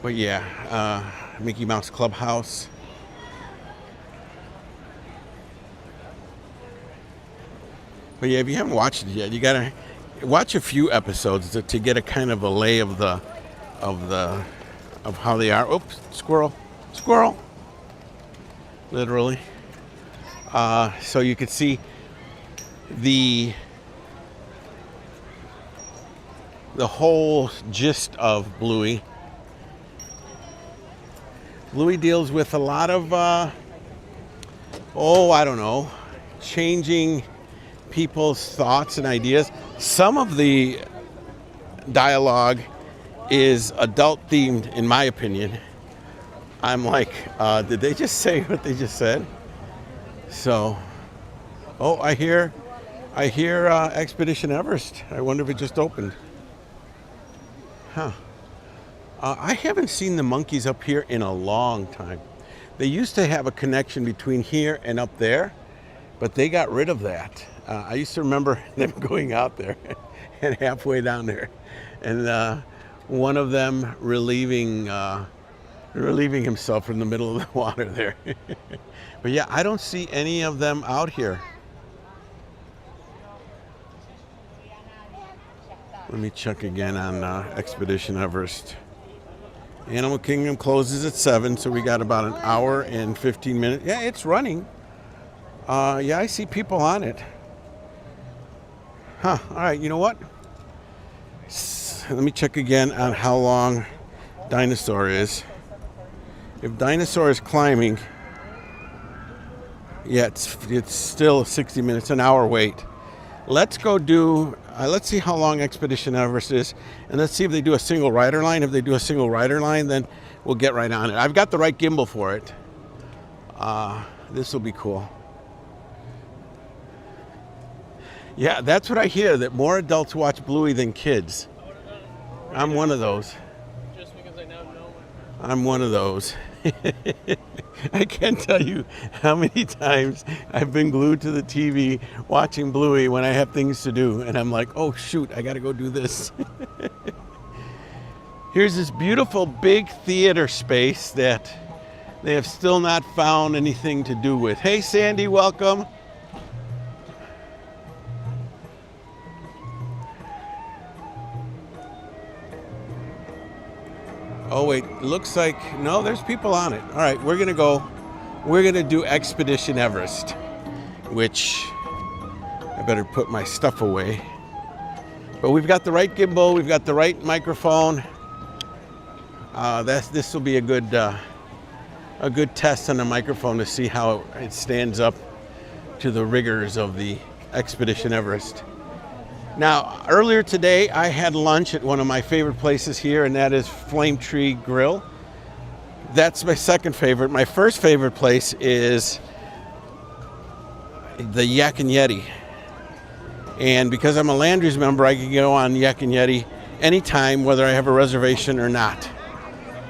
But yeah, Mickey Mouse Clubhouse. But yeah, if you haven't watched it yet, you gotta watch a few episodes to get a kind of a lay of how they are. Oops, squirrel, literally. So you could see the whole gist of Bluey. Bluey deals with a lot of I don't know, changing people's thoughts and ideas. Some of the dialogue is adult themed, in my opinion. I'm like, did they just say what they just said? So, I hear Expedition Everest. I wonder if it just opened. Huh. I haven't seen the monkeys up here in a long time. They used to have a connection between here and up there, but they got rid of that. I used to remember them going out there and halfway down there, and one of them relieving himself in the middle of the water there. But yeah, I don't see any of them out here. Let me check again on Expedition Everest. Animal Kingdom closes at 7, so we got about an hour and 15 minutes. Yeah, it's running. Yeah, I see people on it. Huh, all right, you know what? Let me check again on how long Dinosaur is. If Dinosaur is climbing, yeah, it's still 60 minutes, an hour wait. Let's go do, let's see how long Expedition Everest is, and let's see if they do a single rider line. If they do a single rider line, then we'll get right on it. I've got the right gimbal for it. This will be cool. Yeah, that's what I hear, that more adults watch Bluey than kids. I'm one of those. Just because I now know it. I'm one of those. I can't tell you how many times I've been glued to the TV watching Bluey when I have things to do, and I'm like, oh shoot, I gotta go do this. Here's this beautiful big theater space that they have still not found anything to do with. Hey Sandy, welcome. Oh wait, it looks like, no, there's people on it. All right, we're gonna do Expedition Everest, which I better put my stuff away. But we've got the right gimbal, we've got the right microphone. This will be a good test on the microphone to see how it stands up to the rigors of the Expedition Everest. Now, earlier today, I had lunch at one of my favorite places here, and that is Flame Tree Grill. That's my second favorite. My first favorite place is the Yak and Yeti. And because I'm a Landry's member, I can go on Yak and Yeti anytime, whether I have a reservation or not.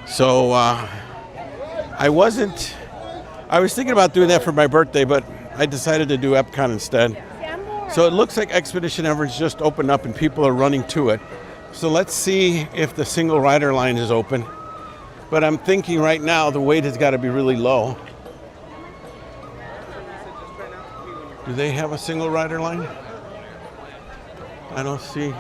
So I was thinking about doing that for my birthday, but I decided to do Epcot instead. So it looks like Expedition Everest just opened up and people are running to it. So let's see if the single rider line is open. But I'm thinking right now the wait has got to be really low. Do they have a single rider line? I don't see.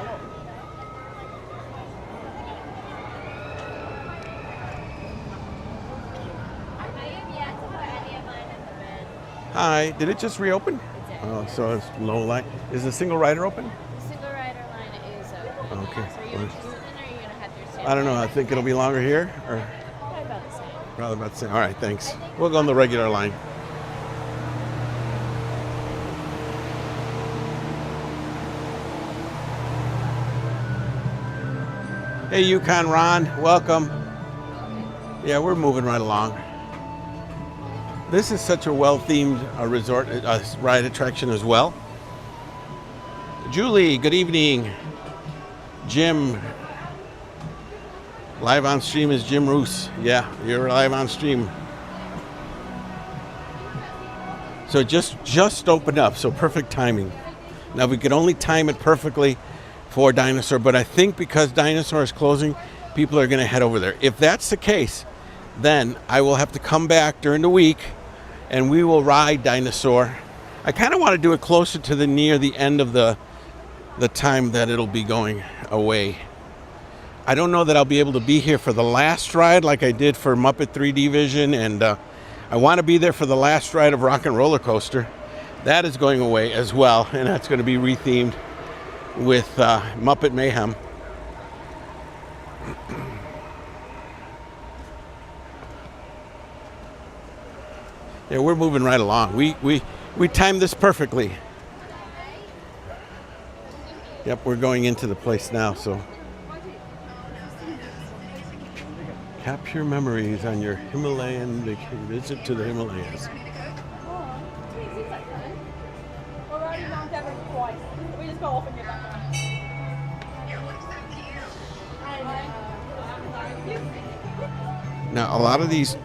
Hi, did it just reopen? Oh, so it's low line. Is the single rider open? The single rider line is open. Okay. So are you interested in, or are you gonna have your stand? I don't know. I think it'll be longer here, or Probably about the same. probably about the same. All right, thanks. We'll go on the regular line. Hey, Yukon Ron, welcome. Yeah, we're moving right along. This is such a well-themed resort ride attraction as well. Julie, good evening. Jim, live on stream is Jim Roos. Yeah, you're live on stream. So it just opened up, so perfect timing. Now we could only time it perfectly for Dinosaur, but I think because Dinosaur is closing, people are going to head over there. If that's the case, then I will have to come back during the week and we will ride Dinosaur. I kind of want to do it closer to near the end of the time that it'll be going away. I don't know that I'll be able to be here for the last ride like I did for Muppet 3D Vision, and I want to be there for the last ride of Rock and Roller Coaster. That is going away as well, and that's going to be rethemed with Muppet Mayhem. Yeah, we're moving right along. We timed this perfectly. Yep, we're going into the place now, so. Capture memories on your Himalayan visit to the Himalayas. Now, a lot of these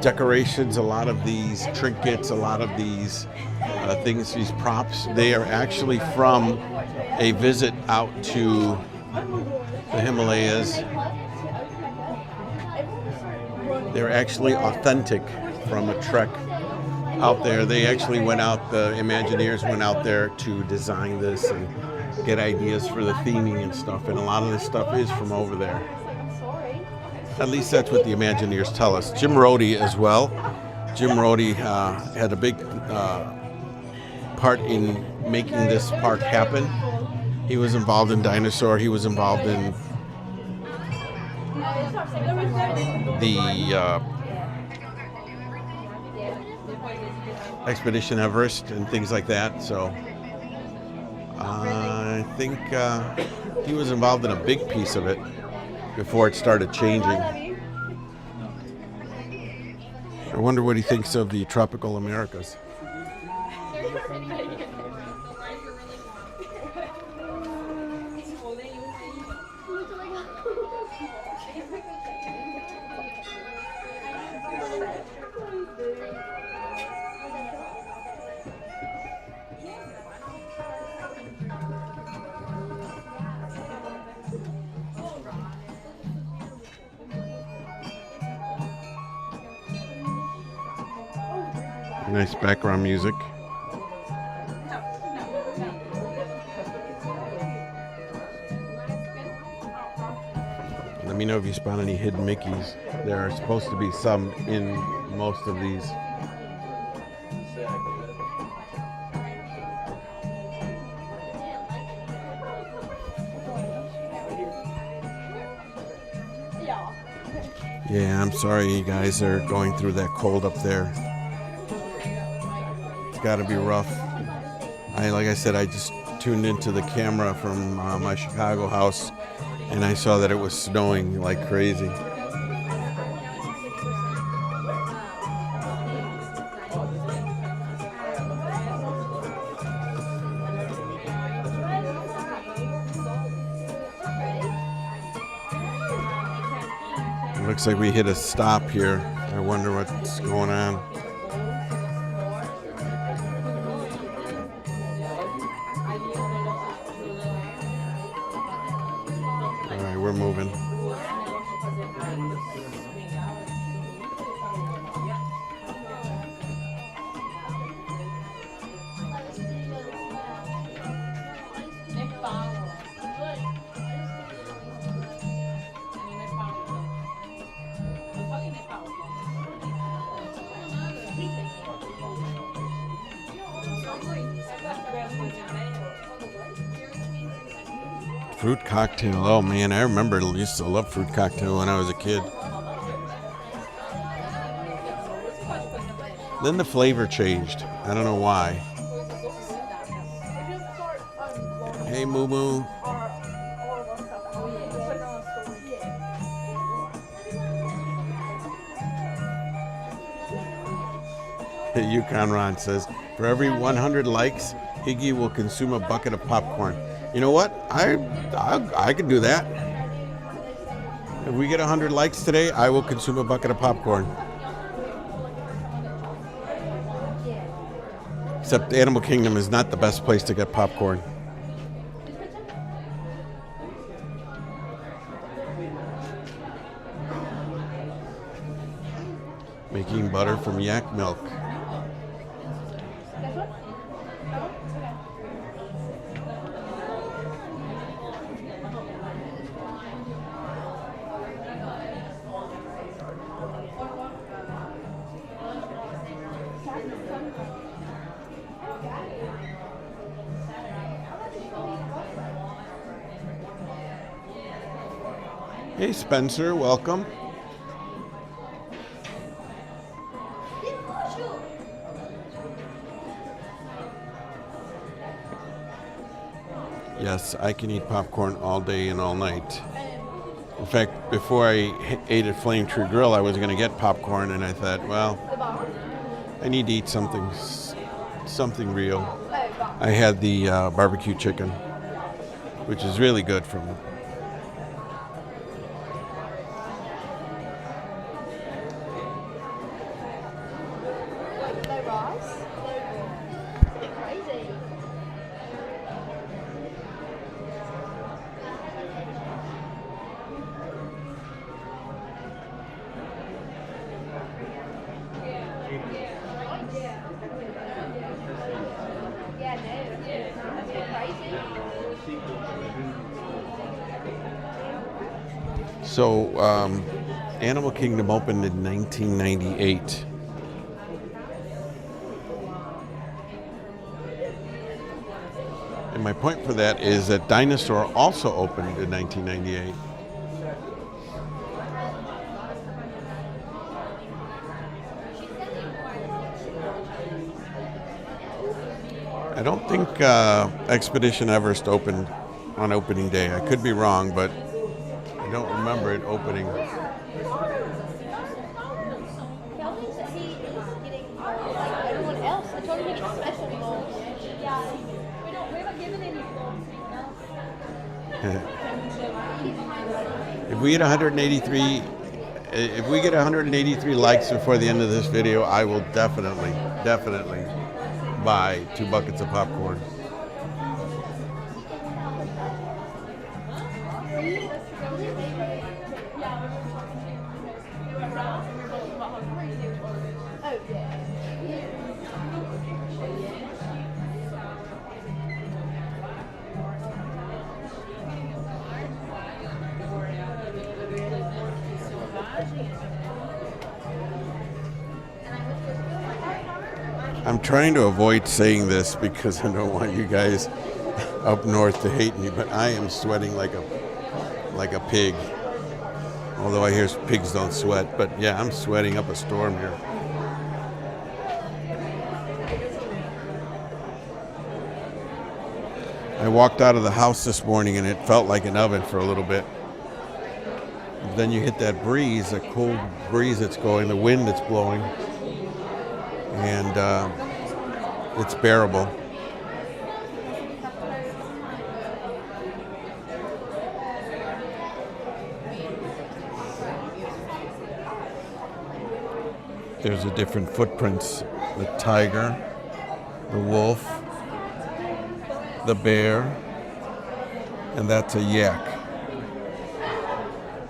decorations, a lot of these trinkets, a lot of these things, these props, they are actually from a visit out to the Himalayas. They're actually authentic from a trek out there. They actually went out, the Imagineers went out there to design this and get ideas for the theming and stuff, and a lot of this stuff is from over there. At least that's what the Imagineers tell us. Jim Rohde as well. Jim Rohde had a big part in making this park happen. He was involved in Dinosaur. He was involved in the Expedition Everest and things like that. So I think he was involved in a big piece of it before it started changing. I wonder what he thinks of the tropical Americas. Nice background music. The me know if you spot any hidden Mickeys. There are supposed to be some in most of these. Yeah, I'm sorry you guys are going through that cold up there. It's got to be rough. Like I said, I just tuned into the camera from my Chicago house, and I saw that it was snowing like crazy. It looks like we hit a stop here. I wonder what's going on. All right, we're moving. Fruit cocktail. Oh man, I remember I used to love fruit cocktail when I was a kid. Then the flavor changed. I don't know why. Hey, Moo Moo. Yukon Ron says, for every 100 likes, Iggy will consume a bucket of popcorn. You know what? I could do that. If we get 100 likes today, I will consume a bucket of popcorn. Except Animal Kingdom is not the best place to get popcorn. Making butter from yak milk. Hey Spencer, welcome. Yes, I can eat popcorn all day and all night. In fact, before I ate at Flame Tree Grill, I was going to get popcorn, and I thought, well, I need to eat something real. I had the barbecue chicken, which is really good from So, Animal Kingdom opened in 1998. And my point for that is that Dinosaur also opened in 1998. I don't think Expedition Everest opened on opening day. I could be wrong, but I don't remember it opening. If we get 183 likes before the end of this video, I will definitely buy 2 buckets of popcorn. I'm trying to avoid saying this because I don't want you guys up north to hate me, but I am sweating like a pig. Although I hear pigs don't sweat, but yeah, I'm sweating up a storm here. I walked out of the house this morning and it felt like an oven for a little bit. Then you hit that breeze, a cold breeze that's going, the wind that's blowing, and it's bearable. There's the different footprints, the tiger, the wolf, the bear, and that's a yak.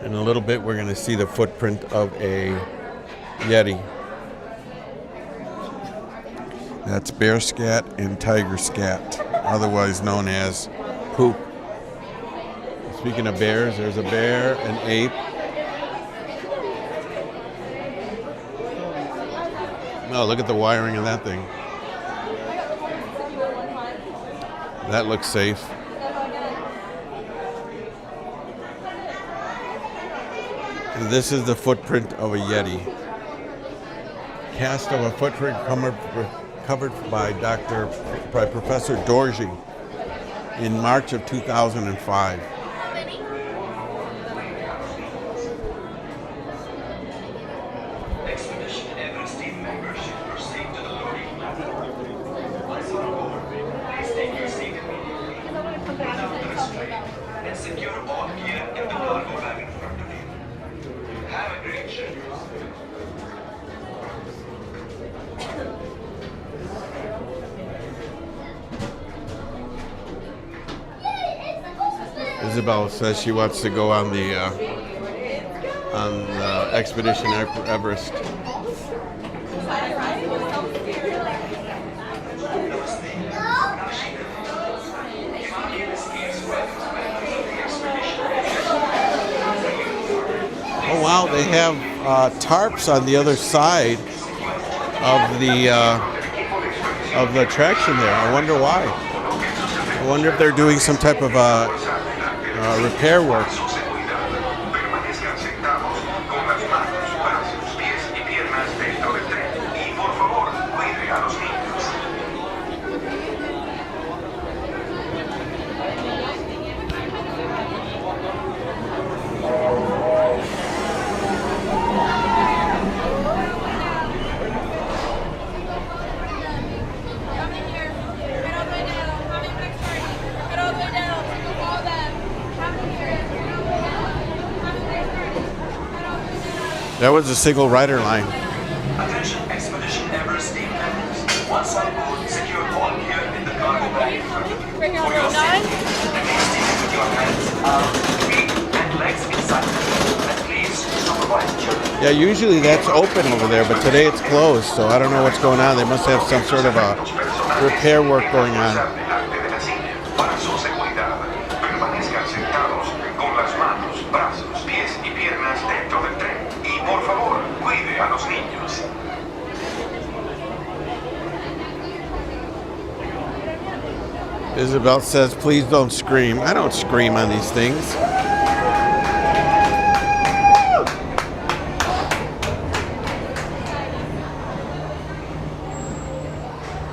In a little bit, we're going to see the footprint of a yeti. That's bear scat and tiger scat, otherwise known as poop. Speaking of bears, there's a bear, an ape. Oh, look at the wiring of that thing. That looks safe. And this is the footprint of a yeti. Cast of a footprint covered by Professor Dorji in March of 2005. Isabel says she wants to go on the Expedition Everest. Oh wow, they have tarps on the other side of the attraction there. I wonder why. I wonder if they're doing some type of repair work. That was a single rider line. Attention Expedition Everest team members. Once on board, secure all gear in the cargo bag in front of you. For your safety, remain seated with your hands, arms, feet, and legs inside. And please supervise children. Yeah, usually that's open over there, but today it's closed, so I don't know what's going on. They must have some sort of a repair work going on. Para su seguridad, permanezcan sentados con las manos, brazos, pies y piernas dentro del tren. Y por favor, cuide a los niños. Isabel says, please don't scream. I don't scream on these things.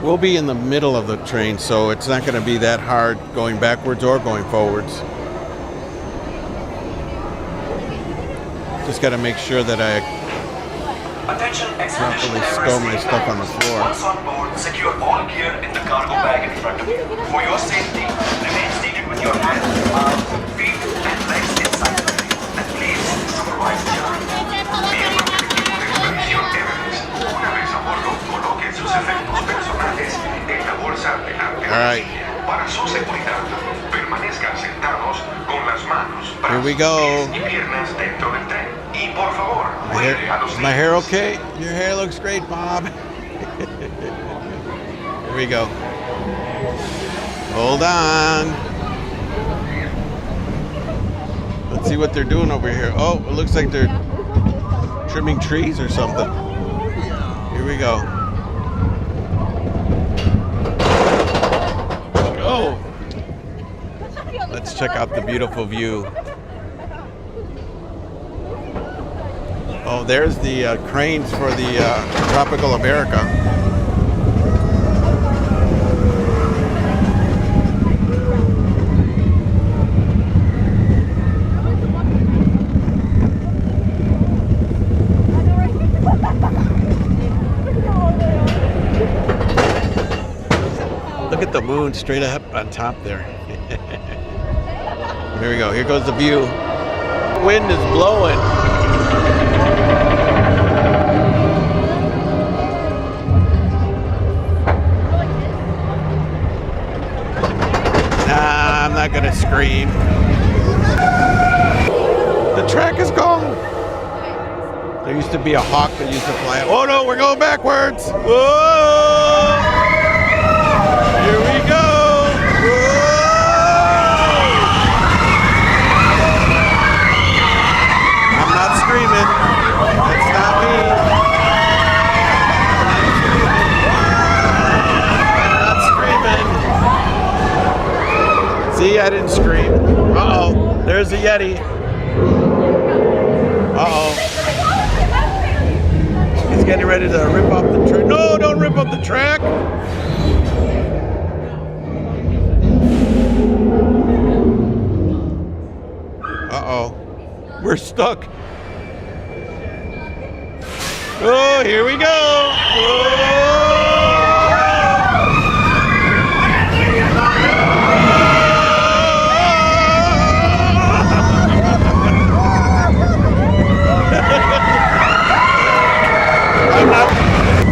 We'll be in the middle of the train, so it's not going to be that hard going backwards or going forwards. Just got to make sure that I properly stow my stuff on the floor. Once on board, secure all gear in the cargo bag in front of you. For your safety, remain seated with your hands, arms, feet, and legs inside the plane. And please supervise children. Miembros del equipo de expedición Everest, una vez a bordo, coloquen sus efectos personales en la bolsa delante de la silla. Para su seguridad, permanezcan sentados con las manos, brazos, pies y piernas dentro del tren. Y por favor, cuide a los Is my hair okay? Your hair looks great, Bob. Here we go. Hold on. Let's see what they're doing over here. Oh, it looks like they're trimming trees or something. Here we go. Let's check out the beautiful view. Oh, there's the cranes for the Tropical America. Look at the moon straight up on top there. Here we go. Here goes the view. Wind is blowing. Nah, I'm not gonna scream. The track is gone. There used to be a hawk that used to fly. Oh no, we're going backwards. Whoa! Here we go. Whoa! I'm not screaming. That's not me. I'm not screaming. See, I didn't scream. Uh-oh, there's the Yeti. Uh-oh. He's getting ready to rip off the track. No, don't rip off the track. Uh-oh. We're stuck. Oh, here we go.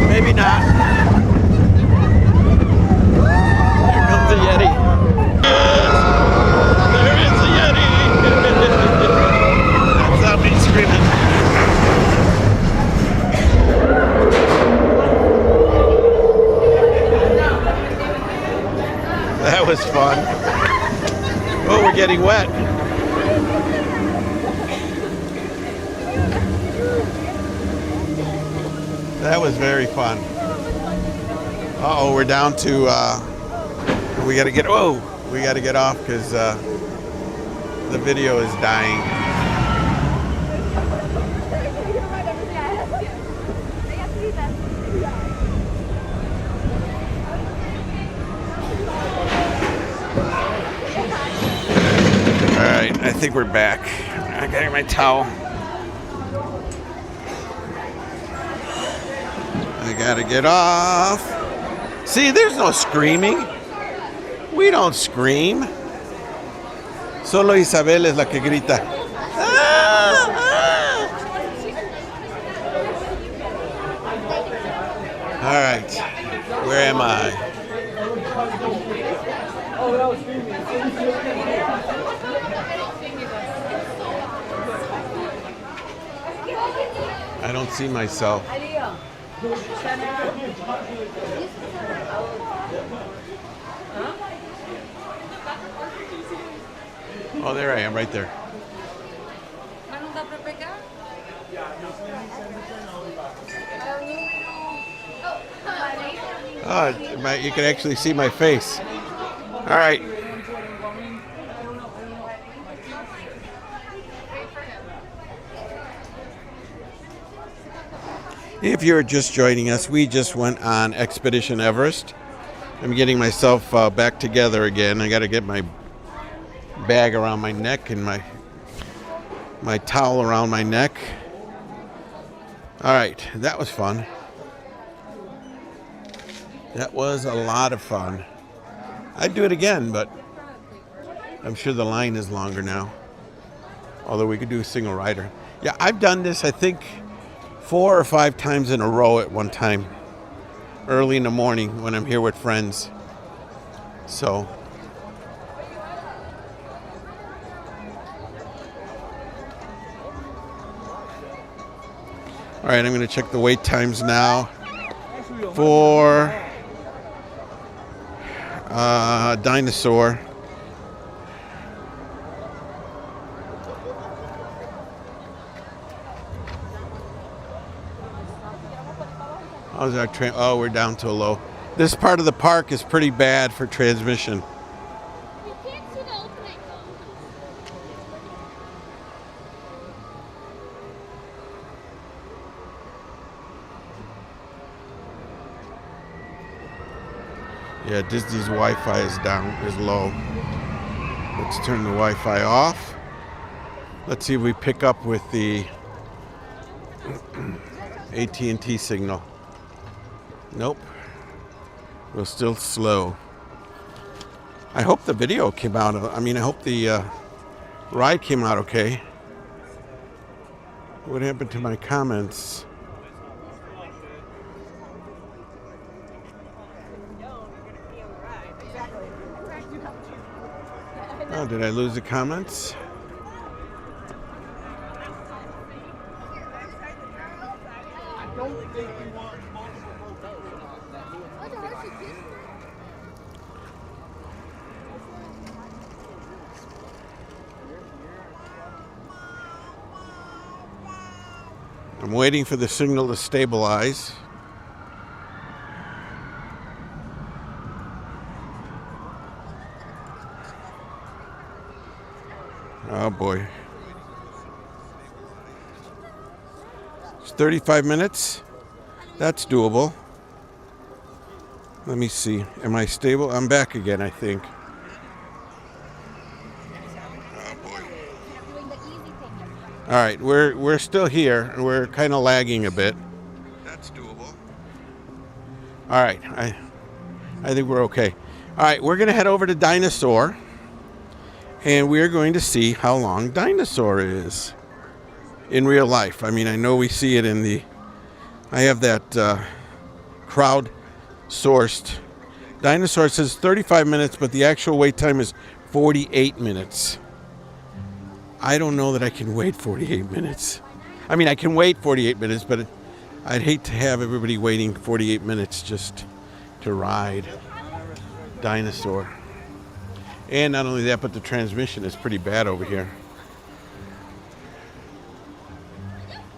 Maybe not. Here comes the Yeti. Yes, there is the Yeti. That's not me screaming. That was fun. Oh, we're getting wet. That was very fun. Uh-oh, we're down to, we gotta get off because the video is dying. All right, I think we're back. I gotta get my towel. I gotta get off. See, there's no screaming. We don't scream. Solo Isabel es la que grita. Ah, ah. All right, where am I? I don't see myself. Oh, there I am, right there. Oh, you can actually see my face. All right. If you're just joining us, we just went on Expedition Everest. I'm getting myself back together again. I got to get my bag around my neck and my towel around my neck. All right, that was fun. That was a lot of fun. I'd do it again, but I'm sure the line is longer now. Although we could do a single rider. Yeah, I've done this, I think, 4 or 5 times in a row at one time, early in the morning when I'm here with friends. So, all right, I'm going to check the wait times now for Dinosaur. How's our train? Oh, we're down to a low. This part of the park is pretty bad for transmission. see the opening though. Yeah, Disney's Wi-Fi is down, is low. Let's turn the Wi-Fi off. Let's see if we pick up with the AT&T signal. Nope. We're still slow. I hope the video came out. I mean, I hope the ride came out okay. What happened to my comments? Oh, did I lose the comments? I'm waiting for the signal to stabilize. Oh boy. It's 35 minutes. That's doable. Let me see. Am I stable? I'm back again, I think. Oh boy. All right, we're still here. We're kind of lagging a bit. That's doable. All right, I think we're okay. All right, we're gonna head over to Dinosaur, and we're going to see how long Dinosaur is in real life. I mean, I know we see it in the. I have that crowd-sourced. Dinosaur says 35 minutes, but the actual wait time is 48 minutes. I don't know that I can wait 48 minutes. I mean, I can wait 48 minutes, but I'd hate to have everybody waiting 48 minutes just to ride Dinosaur. And not only that, but the transmission is pretty bad over here.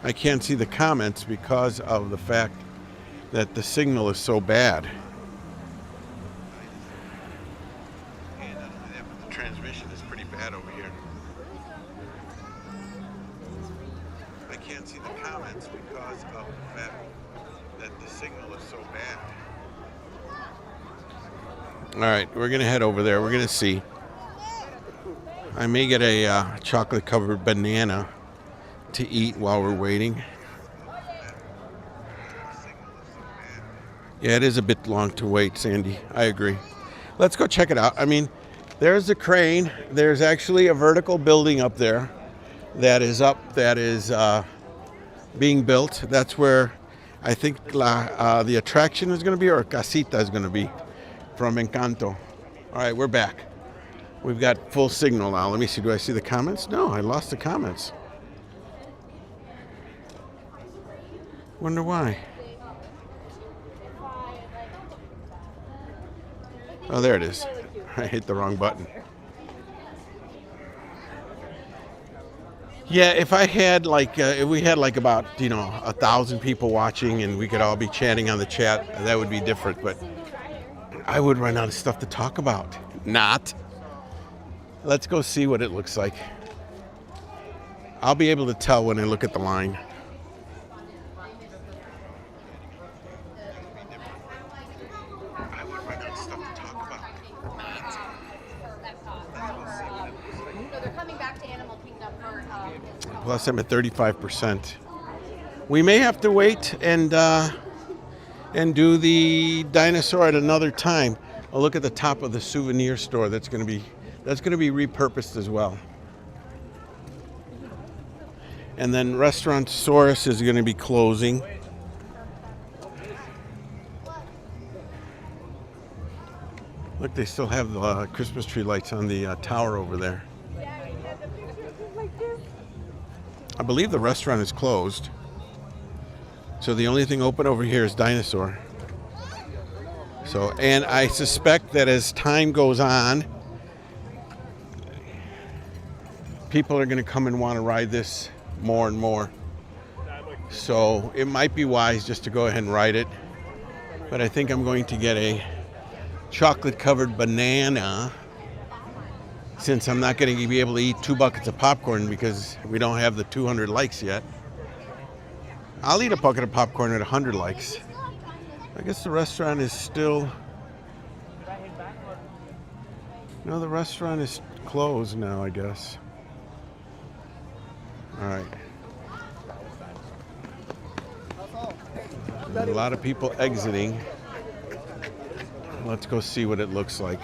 I can't see the comments because of the fact that the signal is so bad. And not only that, but the transmission is pretty bad over here. I can't see the comments because of the fact that the signal is so bad. All right, we're gonna head over there. We're gonna see. I may get a chocolate-covered banana to eat while we're waiting. Yeah, it is a bit long to wait, Sandy. I agree. Let's go check it out. I mean, there's the crane. There's actually a vertical building up there that is being built. That's where I think the attraction is going to be, or Casita is going to be from Encanto. All right, we're back. We've got full signal now. Let me see. Do I see the comments? No, I lost the comments. Wonder why. Oh, there it is. I hit the wrong button. Yeah, if I had if we had about 1,000 people watching and we could all be chatting on the chat, that would be different. But I would run out of stuff to talk about. Not. Let's go see what it looks like. I'll be able to tell when I look at the line. I would run out of stuff to talk about. They're coming back to Animal Kingdom for Plus, I'm at 35%. We may have to wait and do the Dinosaur at another time. I'll look at the top of the souvenir store. That's going to be repurposed as well. And then Restaurantsaurus is going to be closing. Look, they still have the Christmas tree lights on the tower over there. I believe the restaurant is closed. So the only thing open over here is Dinosaur. So, and I suspect that as time goes on, people are going to come and want to ride this more and more. So it might be wise just to go ahead and ride it. But I think I'm going to get a chocolate-covered banana since I'm not going to be able to eat 2 buckets of popcorn because we don't have the 200 likes yet. I'll eat a bucket of popcorn at 100 likes. I guess the restaurant is still... No, the restaurant is closed now, I guess. All right. There's a lot of people exiting. Let's go see what it looks like.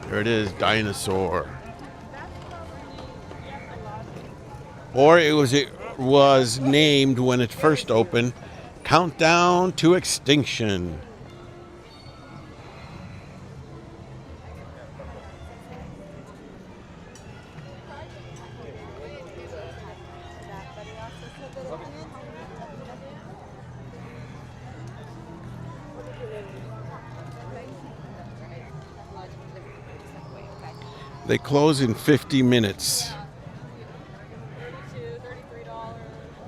There it is, Dinosaur. Or it was named when it first opened, Countdown to Extinction. They close in 50 minutes.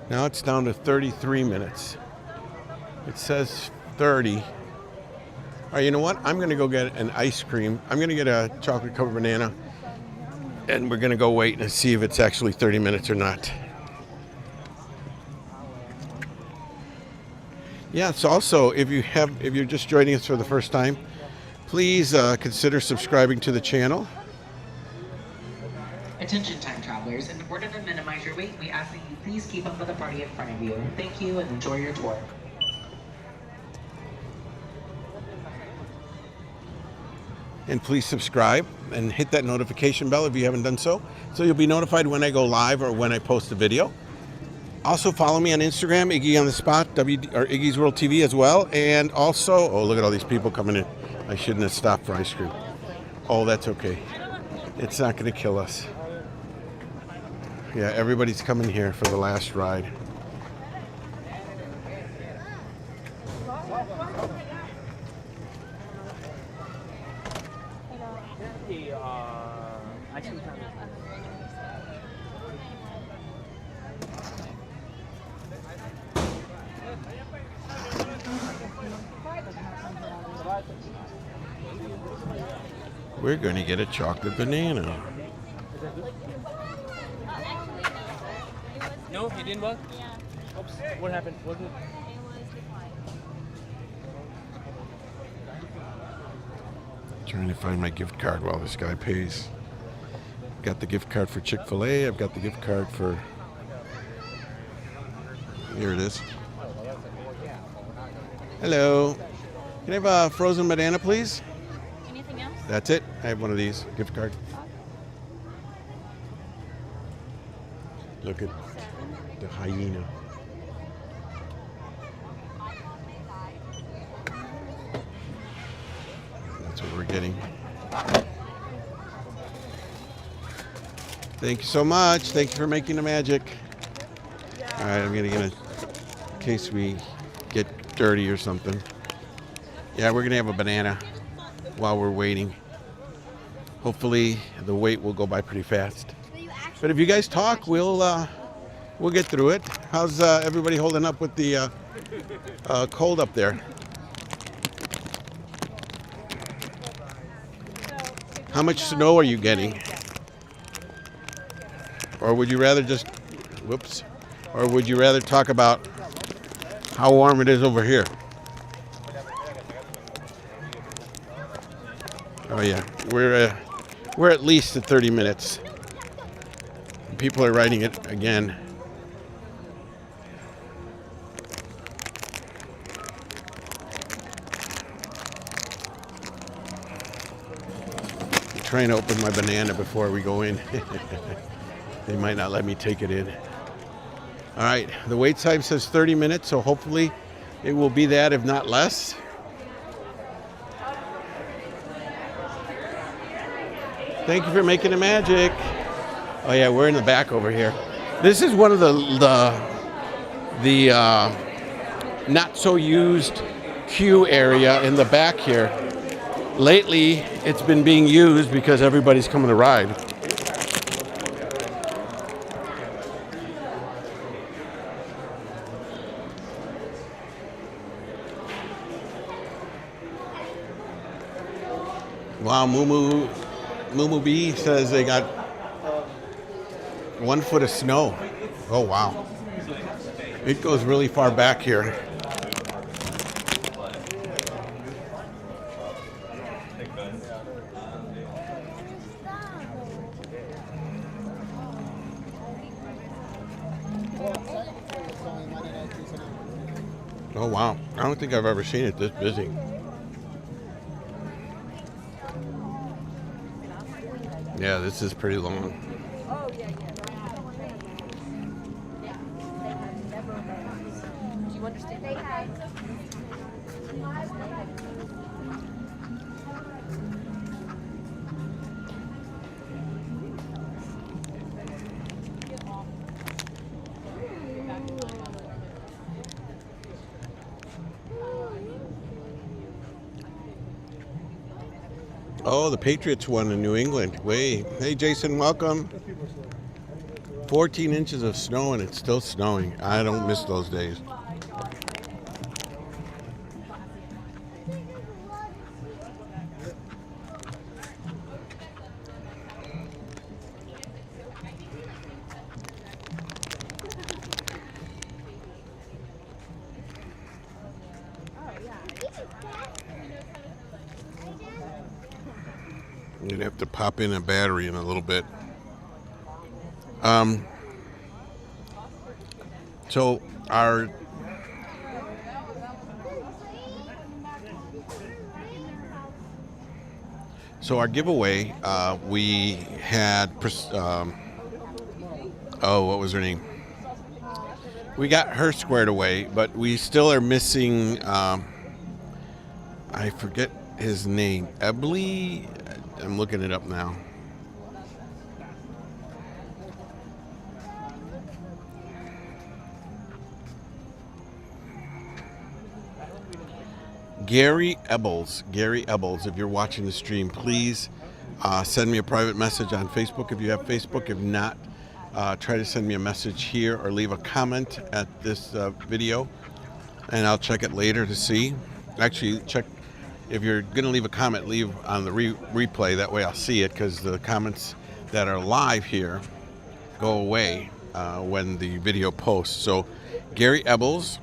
Now it's down to 33 minutes. It says 30. All right, you know what? I'm gonna go get an ice cream. I'm gonna get a chocolate covered banana, and we're gonna go wait and see if it's actually 30 minutes or not. Yeah, it's also, if you're just joining us for the first time, please consider subscribing to the channel. Attention time travelers, in order to minimize your wait, we ask that you please keep up with the party in front of you. Thank you and enjoy your tour. And please subscribe and hit that notification bell if you haven't done so you'll be notified when I go live or when I post a video. Also follow me on Instagram, Iggy on the Spot, or Iggy's World TV as well. And also, oh, look at all these people coming in. I shouldn't have stopped for ice cream. Oh, that's okay. It's not going to kill us. Yeah, everybody's coming here for the last ride. We're going to get a chocolate banana. No, it didn't work? Yeah. Oops. What happened? What did... Trying to find my gift card while this guy pays. Got the gift card for Chick-fil-A. I've got the gift card for... Here it is. Hello. Can I have a frozen banana, please? Anything else? That's it. I have one of these. Gift card. Look at the hyena. That's what we're getting. Thank you so much. Thank you for making the magic. All right, I'm gonna get in case we get dirty or something. Yeah, we're gonna have a banana while we're waiting. Hopefully the wait will go by pretty fast. But if you guys talk, we'll get through it. How's everybody holding up with the cold up there? How much snow are you getting? Or would you rather just, whoops, or would you rather talk about how warm it is over here? Oh yeah, we're at least at 30 minutes. People are riding it again. I'm trying to open my banana before we go in. They might not let me take it in. All right, the wait time says 30 minutes, so hopefully it will be that, if not less. Thank you for making the magic. Oh yeah, we're in the back over here. This is one of the not so used queue area in the back here. Lately, it's been being used because everybody's coming to ride. Wow, Moo B says they got 1 foot of snow. Oh, wow. It goes really far back here. Oh, wow. I don't think I've ever seen it this busy. Yeah, this is pretty long. Do you understand? They have. Oh, the Patriots won in New England. Hey, Jason, welcome. 14 inches of snow and it's still snowing. I don't miss those days. You'd have to pop in a battery in a little bit. So our giveaway, we had what was her name? We got her squared away, but we still are missing. I forget his name. Ebley. I'm looking it up now. Gary Ebels, if you're watching the stream, please send me a private message on Facebook if you have Facebook. If not, try to send me a message here or leave a comment at this video, and I'll check it later to see. Actually, check. If you're going to leave a comment, leave on the replay. That way I'll see it, because the comments that are live here go away when the video posts. So, Gary Ebels,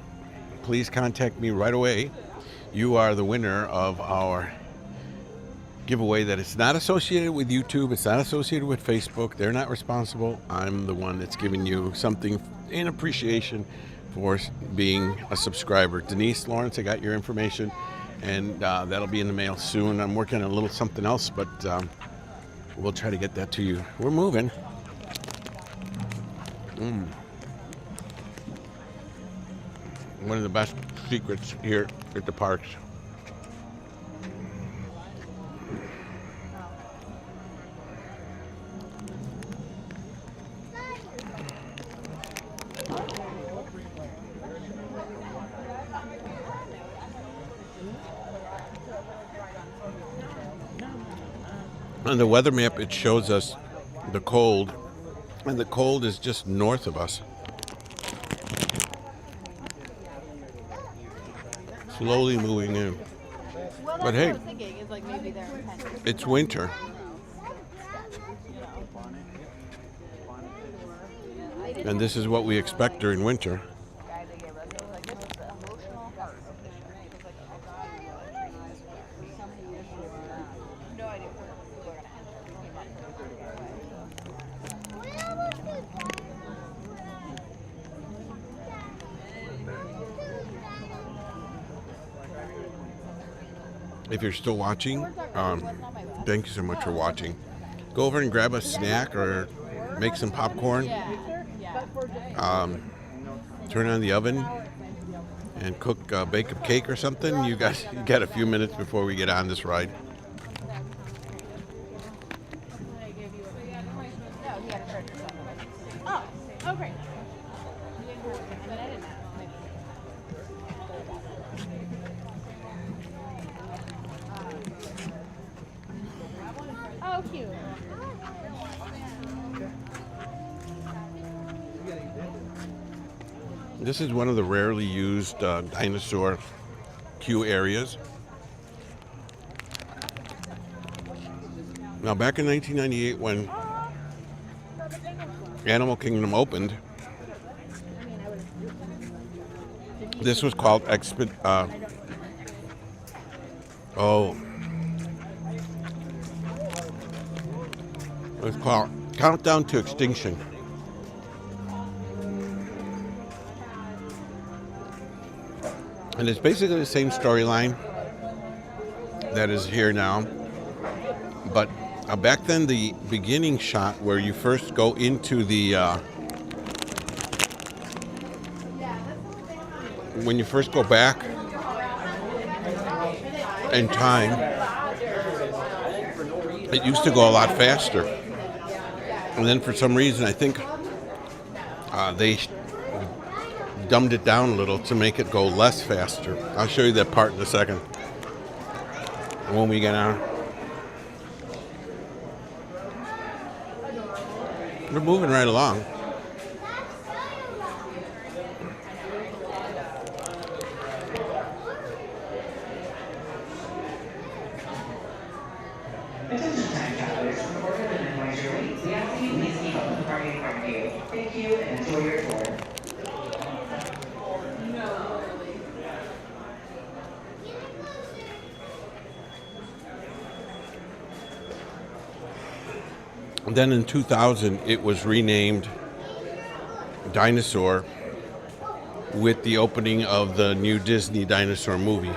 please contact me right away. You are the winner of our giveaway that is not associated with YouTube. It's not associated with Facebook. They're not responsible. I'm the one that's giving you something in appreciation for being a subscriber. Denise Lawrence, I got your information. And that'll be in the mail soon. I'm working on a little something else, but we'll try to get that to you. We're moving. One of the best secrets here at the parks. On the weather map, it shows us the cold, and the cold is just north of us. Slowly moving in. Well, But that's hey, what I was thinking, is like maybe they're intended. it's winter. And this is what we expect during winter. If you're still watching, thank you so much for watching. Go over and grab a snack or make some popcorn. Turn on the oven and cook, bake a cake or something. You got a few minutes before we get on this ride. Oh, great. Oh, cute. This is one of the rarely used dinosaur queue areas. Now, back in 1998, when Animal Kingdom opened, this was called it was called Countdown to Extinction. And it's basically the same storyline that is here now. But back then, the beginning shot where you first go into the when you first go back in time, it used to go a lot faster. And then for some reason, I think they dumbed it down a little to make it go less faster. I'll show you that part in a second when we get on. We're moving right along. Attention time travelers, in order to minimize your wait, we ask that you please keep up with the party in front of you. Thank you and enjoy your tour. And then in 2000, it was renamed Dinosaur with the opening of the new Disney Dinosaur movie.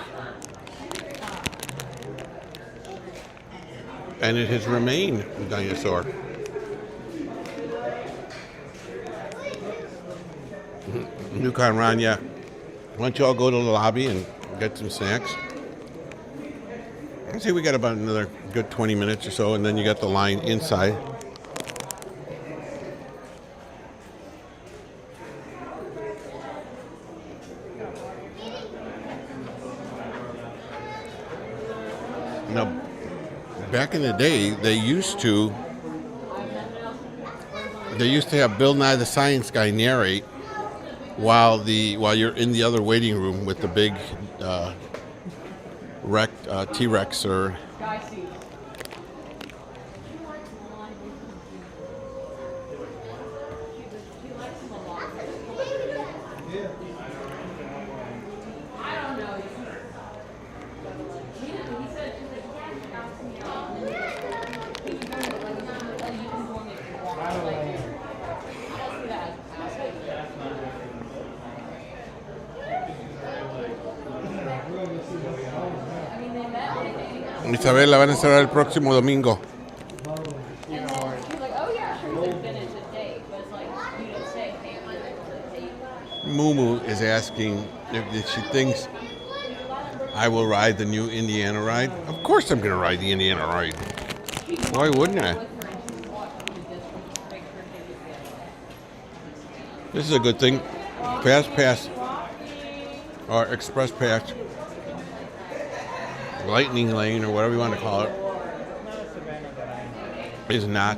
And it has remained Dinosaur. Yukon Ranya, why don't you all go to the lobby and get some snacks? Let's see, we got about another good 20 minutes or so, and then you got the line inside. Now, back in the day, they used to have Bill Nye the Science Guy narrate while you're in the other waiting room with the big T-Rex or Isabel, la van a cerrar el próximo domingo. Mumu is asking if she thinks I will ride the new Indiana ride. Of course I'm going to ride the Indiana ride. Why wouldn't I? This is a good thing. Fast Pass or Express Pass, Lightning Lane or whatever you want to call it, is not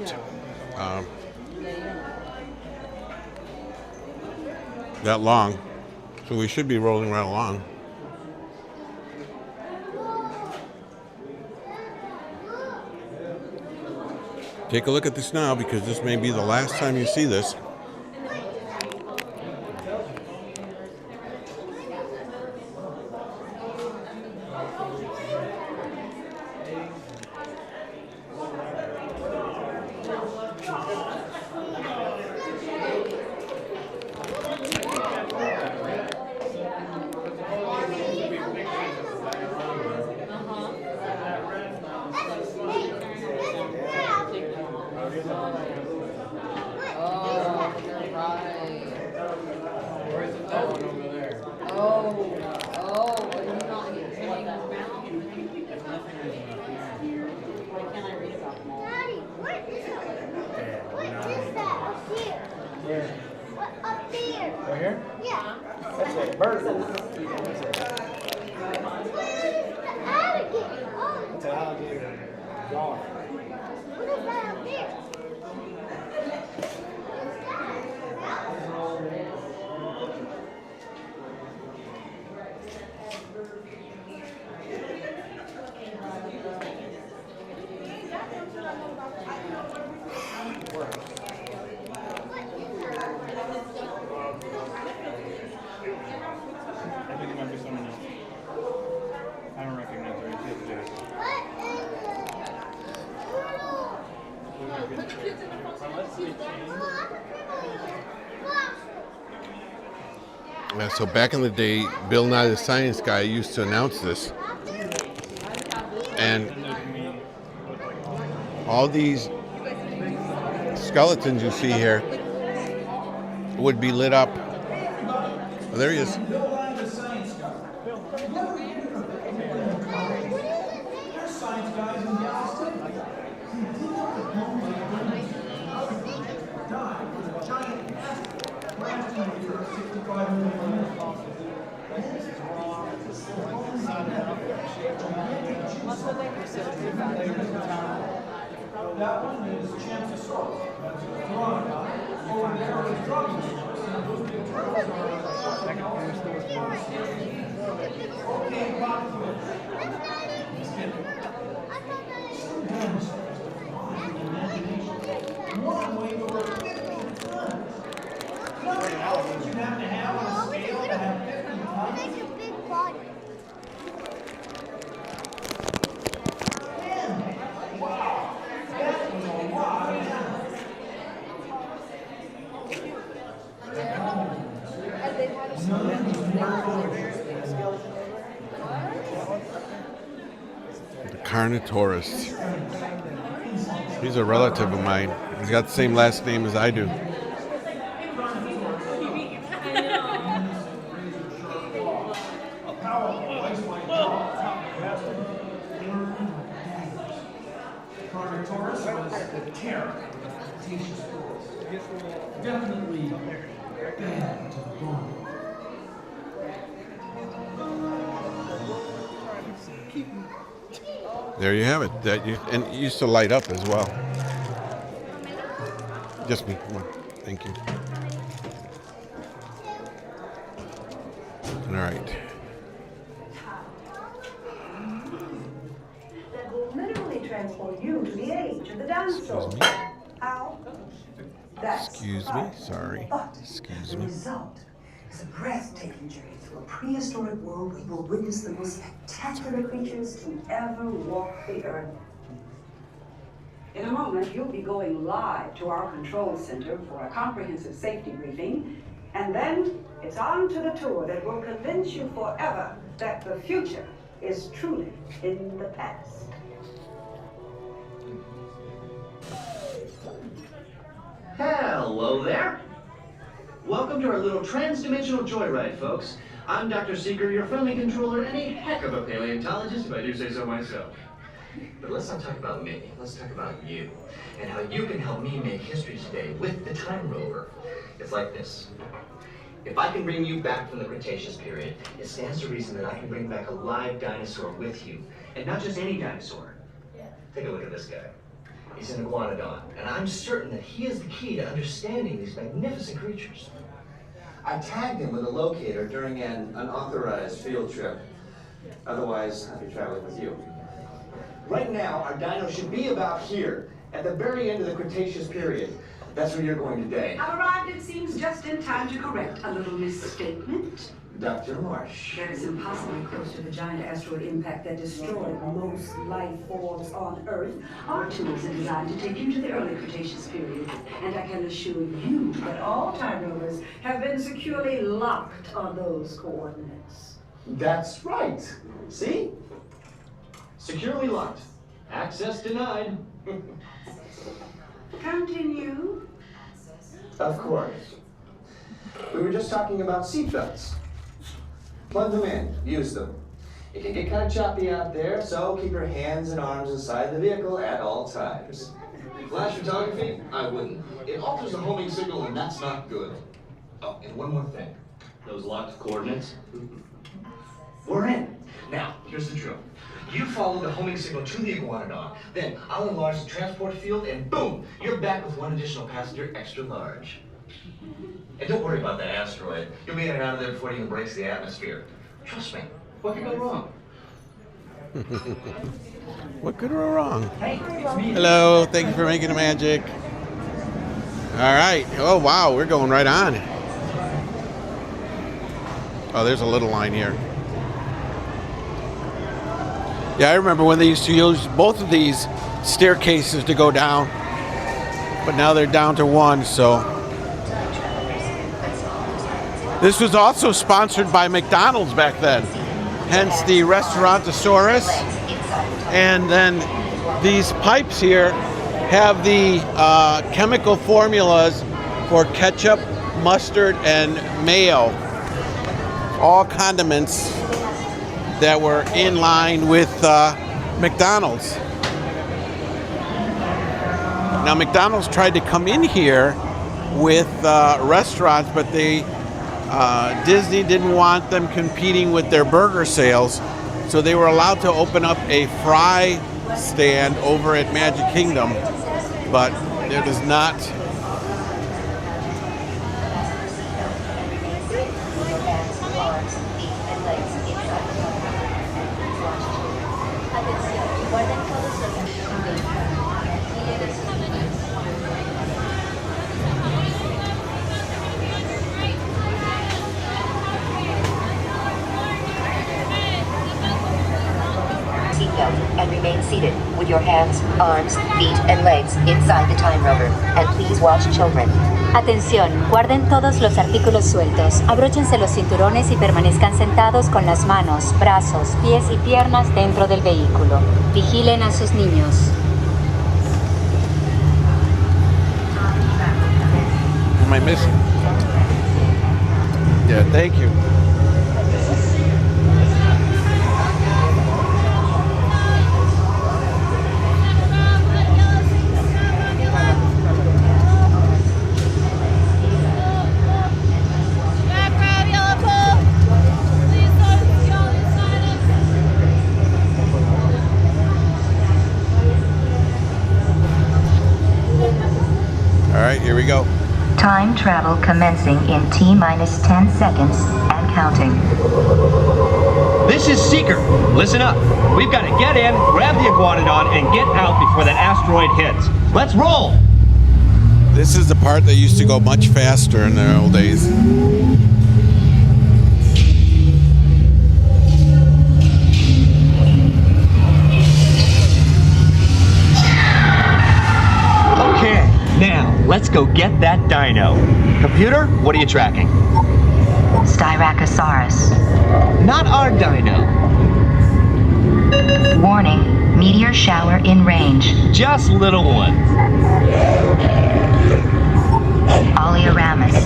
that long, so we should be rolling right along. Take a look at this now, because this may be the last time you see this. I think it might be someone else. I don't recognize her. It's the other Jack. Yeah, so back in the day, Bill Nye the Science Guy used to announce this. And all these skeletons you see here would be lit up. Oh, there he is. That one is Dinosaur. That's a Dinosaur. Over there is Dinosaur. Those big turtles are okay, Bob. One weighs over 15 tons. You know how many elephants you have to have on a scale to have 15 tons? Make a big body. Wow, that was a lot of animals. The Carnotaurus. He's a relative of mine. He's got the same last name as I do. Carnotaurus was the terror of the Cretaceous world. Definitely bad to the bone. There you have it. And it used to light up as well. Just me. Come on. Thank you. All right. That will literally transport you to the age of the dinosaur. Excuse me. How? That's Excuse me. surprising. Sorry. But Excuse the me. result is a breathtaking journey through a prehistoric world. We will witness the most spectacular creatures to ever walk the earth. In a moment, you'll be going live to our control center for a comprehensive safety briefing, and then it's on to the tour that will convince you forever that the future is truly in the past. Hello there. Welcome to our little trans-dimensional joyride, folks. I'm Dr. Seeker, your friendly controller, and a heck of a paleontologist, if I do say so myself. But let's not talk about me. Let's talk about you, and how you can help me make history today with the Time Rover. It's like this. If I can bring you back from the Cretaceous period, it stands to reason that I can bring back a live dinosaur with you, and not just any dinosaur. Take a look at this guy. He's an iguanodon, and I'm certain that he is the key to understanding these magnificent creatures. I tagged him with a locator during an unauthorized field trip. Otherwise, I'd be traveling with you. Right now, our dino should be about here, at the very end of the Cretaceous period. That's where you're going today. I've arrived, it seems, just in time to correct a little misstatement. Dr. Marsh. That is impossibly close to the giant asteroid impact that destroyed most life forms on Earth. Our tools are designed to take you to the early Cretaceous period, and I can assure you that all time rovers have been securely locked on those coordinates. That's right. See? Securely locked. Access denied. Continue. Of course. We were just talking about seatbelts. Plug them in. Use them. It can get kind of choppy out there, so keep your hands and arms inside the vehicle at all times. Flash photography? I wouldn't. It alters the homing signal, and that's not good. Oh, and one more thing. Those locked coordinates? We're in. Now, here's the drill. You follow the homing signal to the iguanodon, then I'll enlarge the transport field, and boom, you're back with one additional passenger extra large. And don't worry about that asteroid. You'll be in and out of there before it even breaks the atmosphere. Trust me, what could go wrong? What could go wrong? Hello, thank you for making the magic. All right. Oh, wow, we're going right on. Oh, there's a little line here. Yeah, I remember when they used to use both of these staircases to go down, but now they're down to one, so. This was also sponsored by McDonald's back then, hence the Restaurantosaurus. And then these pipes here have the chemical formulas for ketchup, mustard, and mayo. All condiments that were in line with McDonald's. Now, McDonald's tried to come in here with restaurants, but Disney didn't want them competing with their burger sales, so they were allowed to open up a fry stand over at Magic Kingdom, but there does not. And remain seated with your hands, arms, feet, and legs inside the time rover. And please watch children. Atención, guarden todos los artículos sueltos, abróchense los cinturones y permanezcan sentados con las manos, brazos, pies y piernas dentro del vehículo. Vigilen a sus niños. Am I missing? Yeah, thank you. Here we go. Time travel commencing in T-minus 10 seconds and counting. This is Seeker. Listen up. We've got to get in, grab the iguanodon, and get out before that asteroid hits. Let's roll! This is the part that used to go much faster in the old days. Okay, now let's go get that dino. Computer, what are you tracking? Styracosaurus. Not our dino. Warning, meteor shower in range. Just little ones. Oleoramus.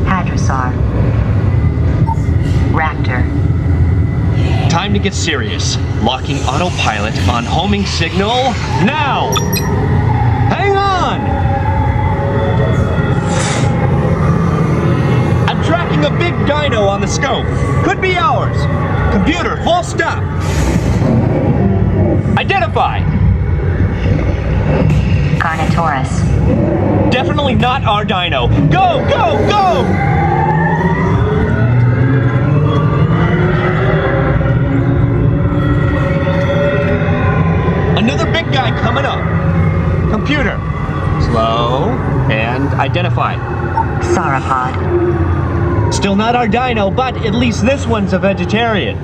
Hadrosaur. Raptor. Time to get serious. Locking autopilot on homing signal now! Hang on! I'm tracking a big dino on the scope. Could be ours. Computer, full stop. Identify. Carnotaurus. Definitely not our dino. Go, go, go! Another big guy coming up. Computer. Slow and identify. Sauropod. Still not our dino, but at least this one's a vegetarian.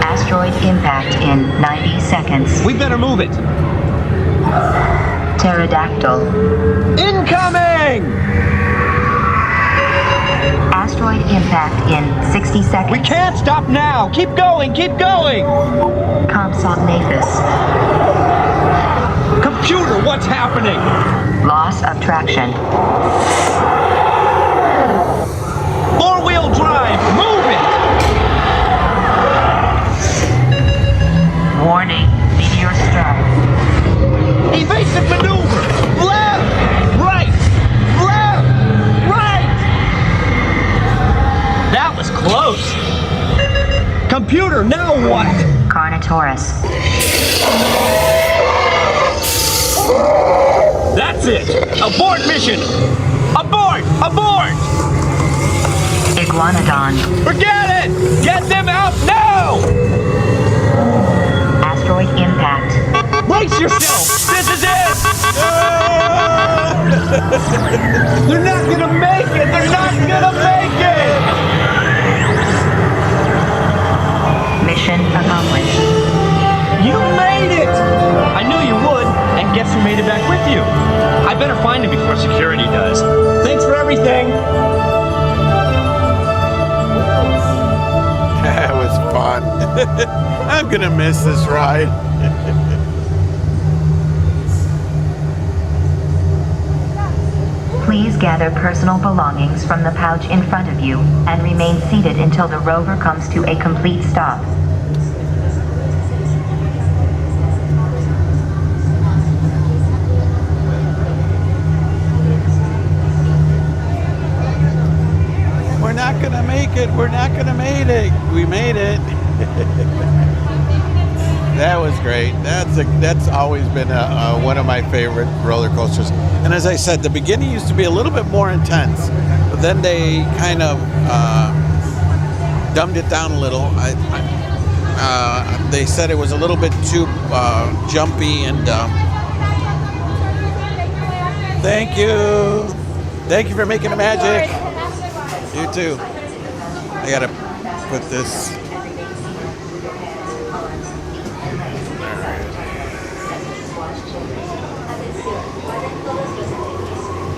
Asteroid impact in 90 seconds. We better move it. Pterodactyl. Incoming! Asteroid impact in 60 seconds. We can't stop now! Keep going, keep going! Compsognathus. Computer, what's happening? Loss of traction. Four-wheel drive, move it! Warning, meteor strike. Evasive maneuver! Left! Right! Left! Right! That was close! Computer, now what? Carnotaurus. That That's it! Abort mission! Abort! Abort! Iguanodon. Forget it! Get them out now! Asteroid impact. Brace yourself! This is it! They're not gonna make it! They're not gonna make it! Mission accomplished. You made it! I knew you would, and guess who made it back with you? I better find him before security does. Thanks for everything! That was fun. I'm gonna miss this ride. Please gather personal belongings from the pouch in front of you and remain seated until the rover comes to a complete stop. We're not gonna make it. We're not gonna make it. We made it. That was great. That's always been one of my favorite roller coasters. And as I said, the beginning used to be a little bit more intense, but then they kind of dumbed it down a little. They said it was a little bit too jumpy and. Thank you. Thank you for making the magic. You too. I gotta put this.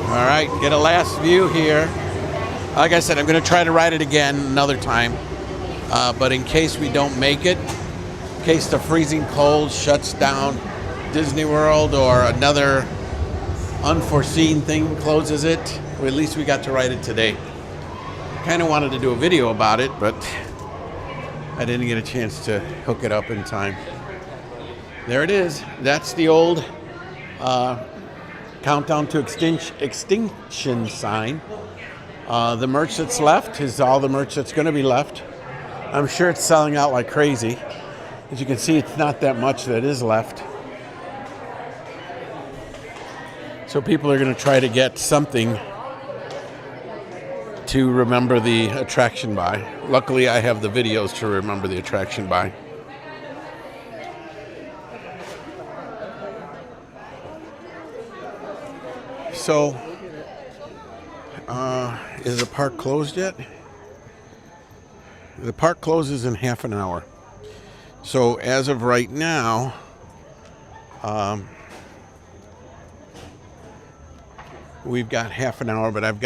All right, get a last view here. Like I said, I'm gonna try to ride it again another time. But in case we don't make it, in case the freezing cold shuts down Disney World or another unforeseen thing closes it, well, at least we got to ride it today. Kind of wanted to do a video about it, but I didn't get a chance to hook it up in time. There it is. That's the old countdown to extinction sign. The merch that's left is all the merch that's going to be left. I'm sure it's selling out like crazy. As you can see, it's not that much that is left. So people are going to try to get something to remember the attraction by. Luckily, I have the videos to remember the attraction by. So, is the park closed yet? The park closes in half an hour. So as of right now, we've got half an hour, but I've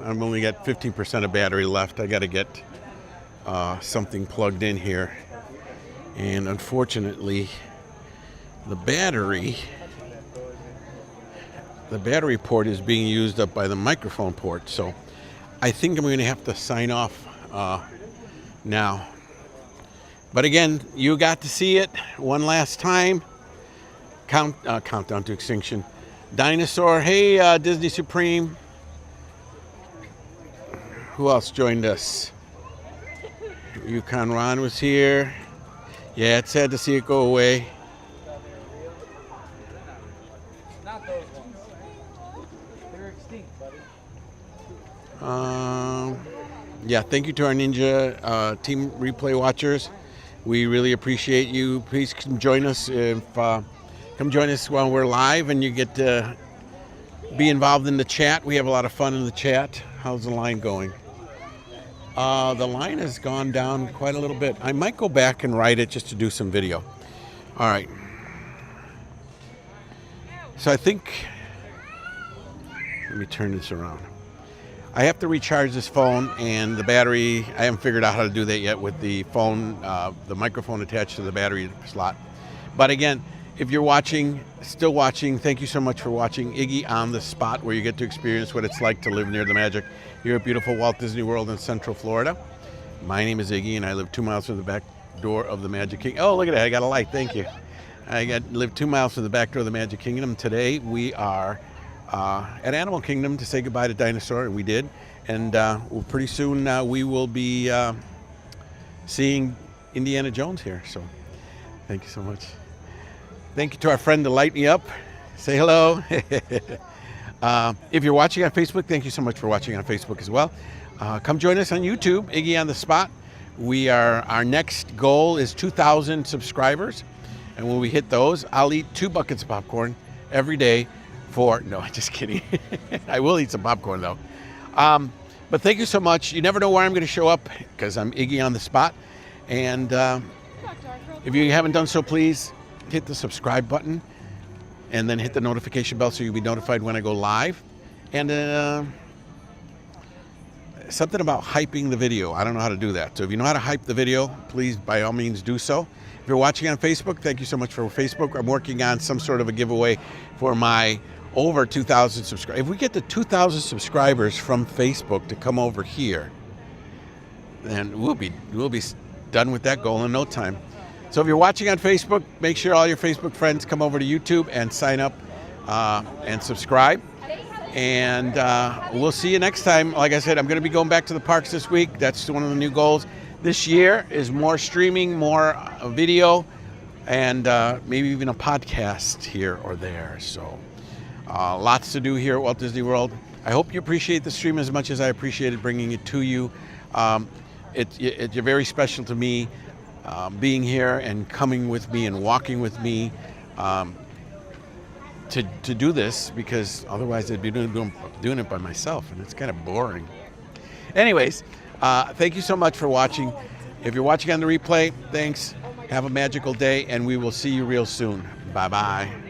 only got 15% of battery left. I got to get something plugged in here. And unfortunately, the battery port is being used up by the microphone port. So I think I'm going to have to sign off now. But again, you got to see it one last time. Countdown to extinction. Dinosaur, hey, Disney Supreme. Who else joined us? Yukon Ron was here. Yeah, it's sad to see it go away. Not those ones. They're extinct, buddy. Yeah, thank you to our Ninja Team Replay watchers. We really appreciate you. Please come join us come join us while we're live and you get to be involved in the chat. We have a lot of fun in the chat. How's the line going? The line has gone down quite a little bit. I might go back and write it just to do some video. All right. So I think, let me turn this around. I have to recharge this phone and the battery, I haven't figured out how to do that yet with the phone, the microphone attached to the battery slot. But again, if you're watching, still watching, thank you so much for watching Iggy on the Spot, where you get to experience what it's like to live near the magic here at beautiful Walt Disney World in Central Florida. My name is Iggy and I live 2 miles from the back door of the Magic Kingdom. Oh, look at that, I got a light, thank you. I live 2 miles from the back door of the Magic Kingdom. Today we are at Animal Kingdom to say goodbye to Dinosaur, and we did. And pretty soon we will be seeing Indiana Jones here. So thank you so much. Thank you to our friend to light me up. Say hello. If you're watching on Facebook, thank you so much for watching on Facebook as well. Come join us on YouTube, Iggy on the Spot. Our next goal is 2,000 subscribers. And when we hit those, I'll eat 2 buckets of popcorn every day no, just kidding. I will eat some popcorn though. But thank you so much. You never know where I'm going to show up because I'm Iggy on the Spot. And if you haven't done so, please hit the subscribe button and then hit the notification bell so you'll be notified when I go live. And something about hyping the video. I don't know how to do that. So if you know how to hype the video, please, by all means, do so. If you're watching on Facebook, thank you so much for Facebook. I'm working on some sort of a giveaway for my over 2,000 subscribers. If we get to 2,000 subscribers from Facebook to come over here, then we'll be done with that goal in no time. So if you're watching on Facebook, make sure all your Facebook friends come over to YouTube and sign up and subscribe. And we'll see you next time. Like I said, I'm going to be going back to the parks this week. That's one of the new goals this year, is more streaming, more video, and maybe even a podcast here or there. So lots to do here at Walt Disney World. I hope you appreciate the stream as much as I appreciated bringing it to you. You're very special to me, being here and coming with me and walking with me to do this, because otherwise I'd be doing it by myself, and it's kind of boring. Anyways, thank you so much for watching. If you're watching on the replay, thanks. Have a magical day, and we will see you real soon. Bye-bye.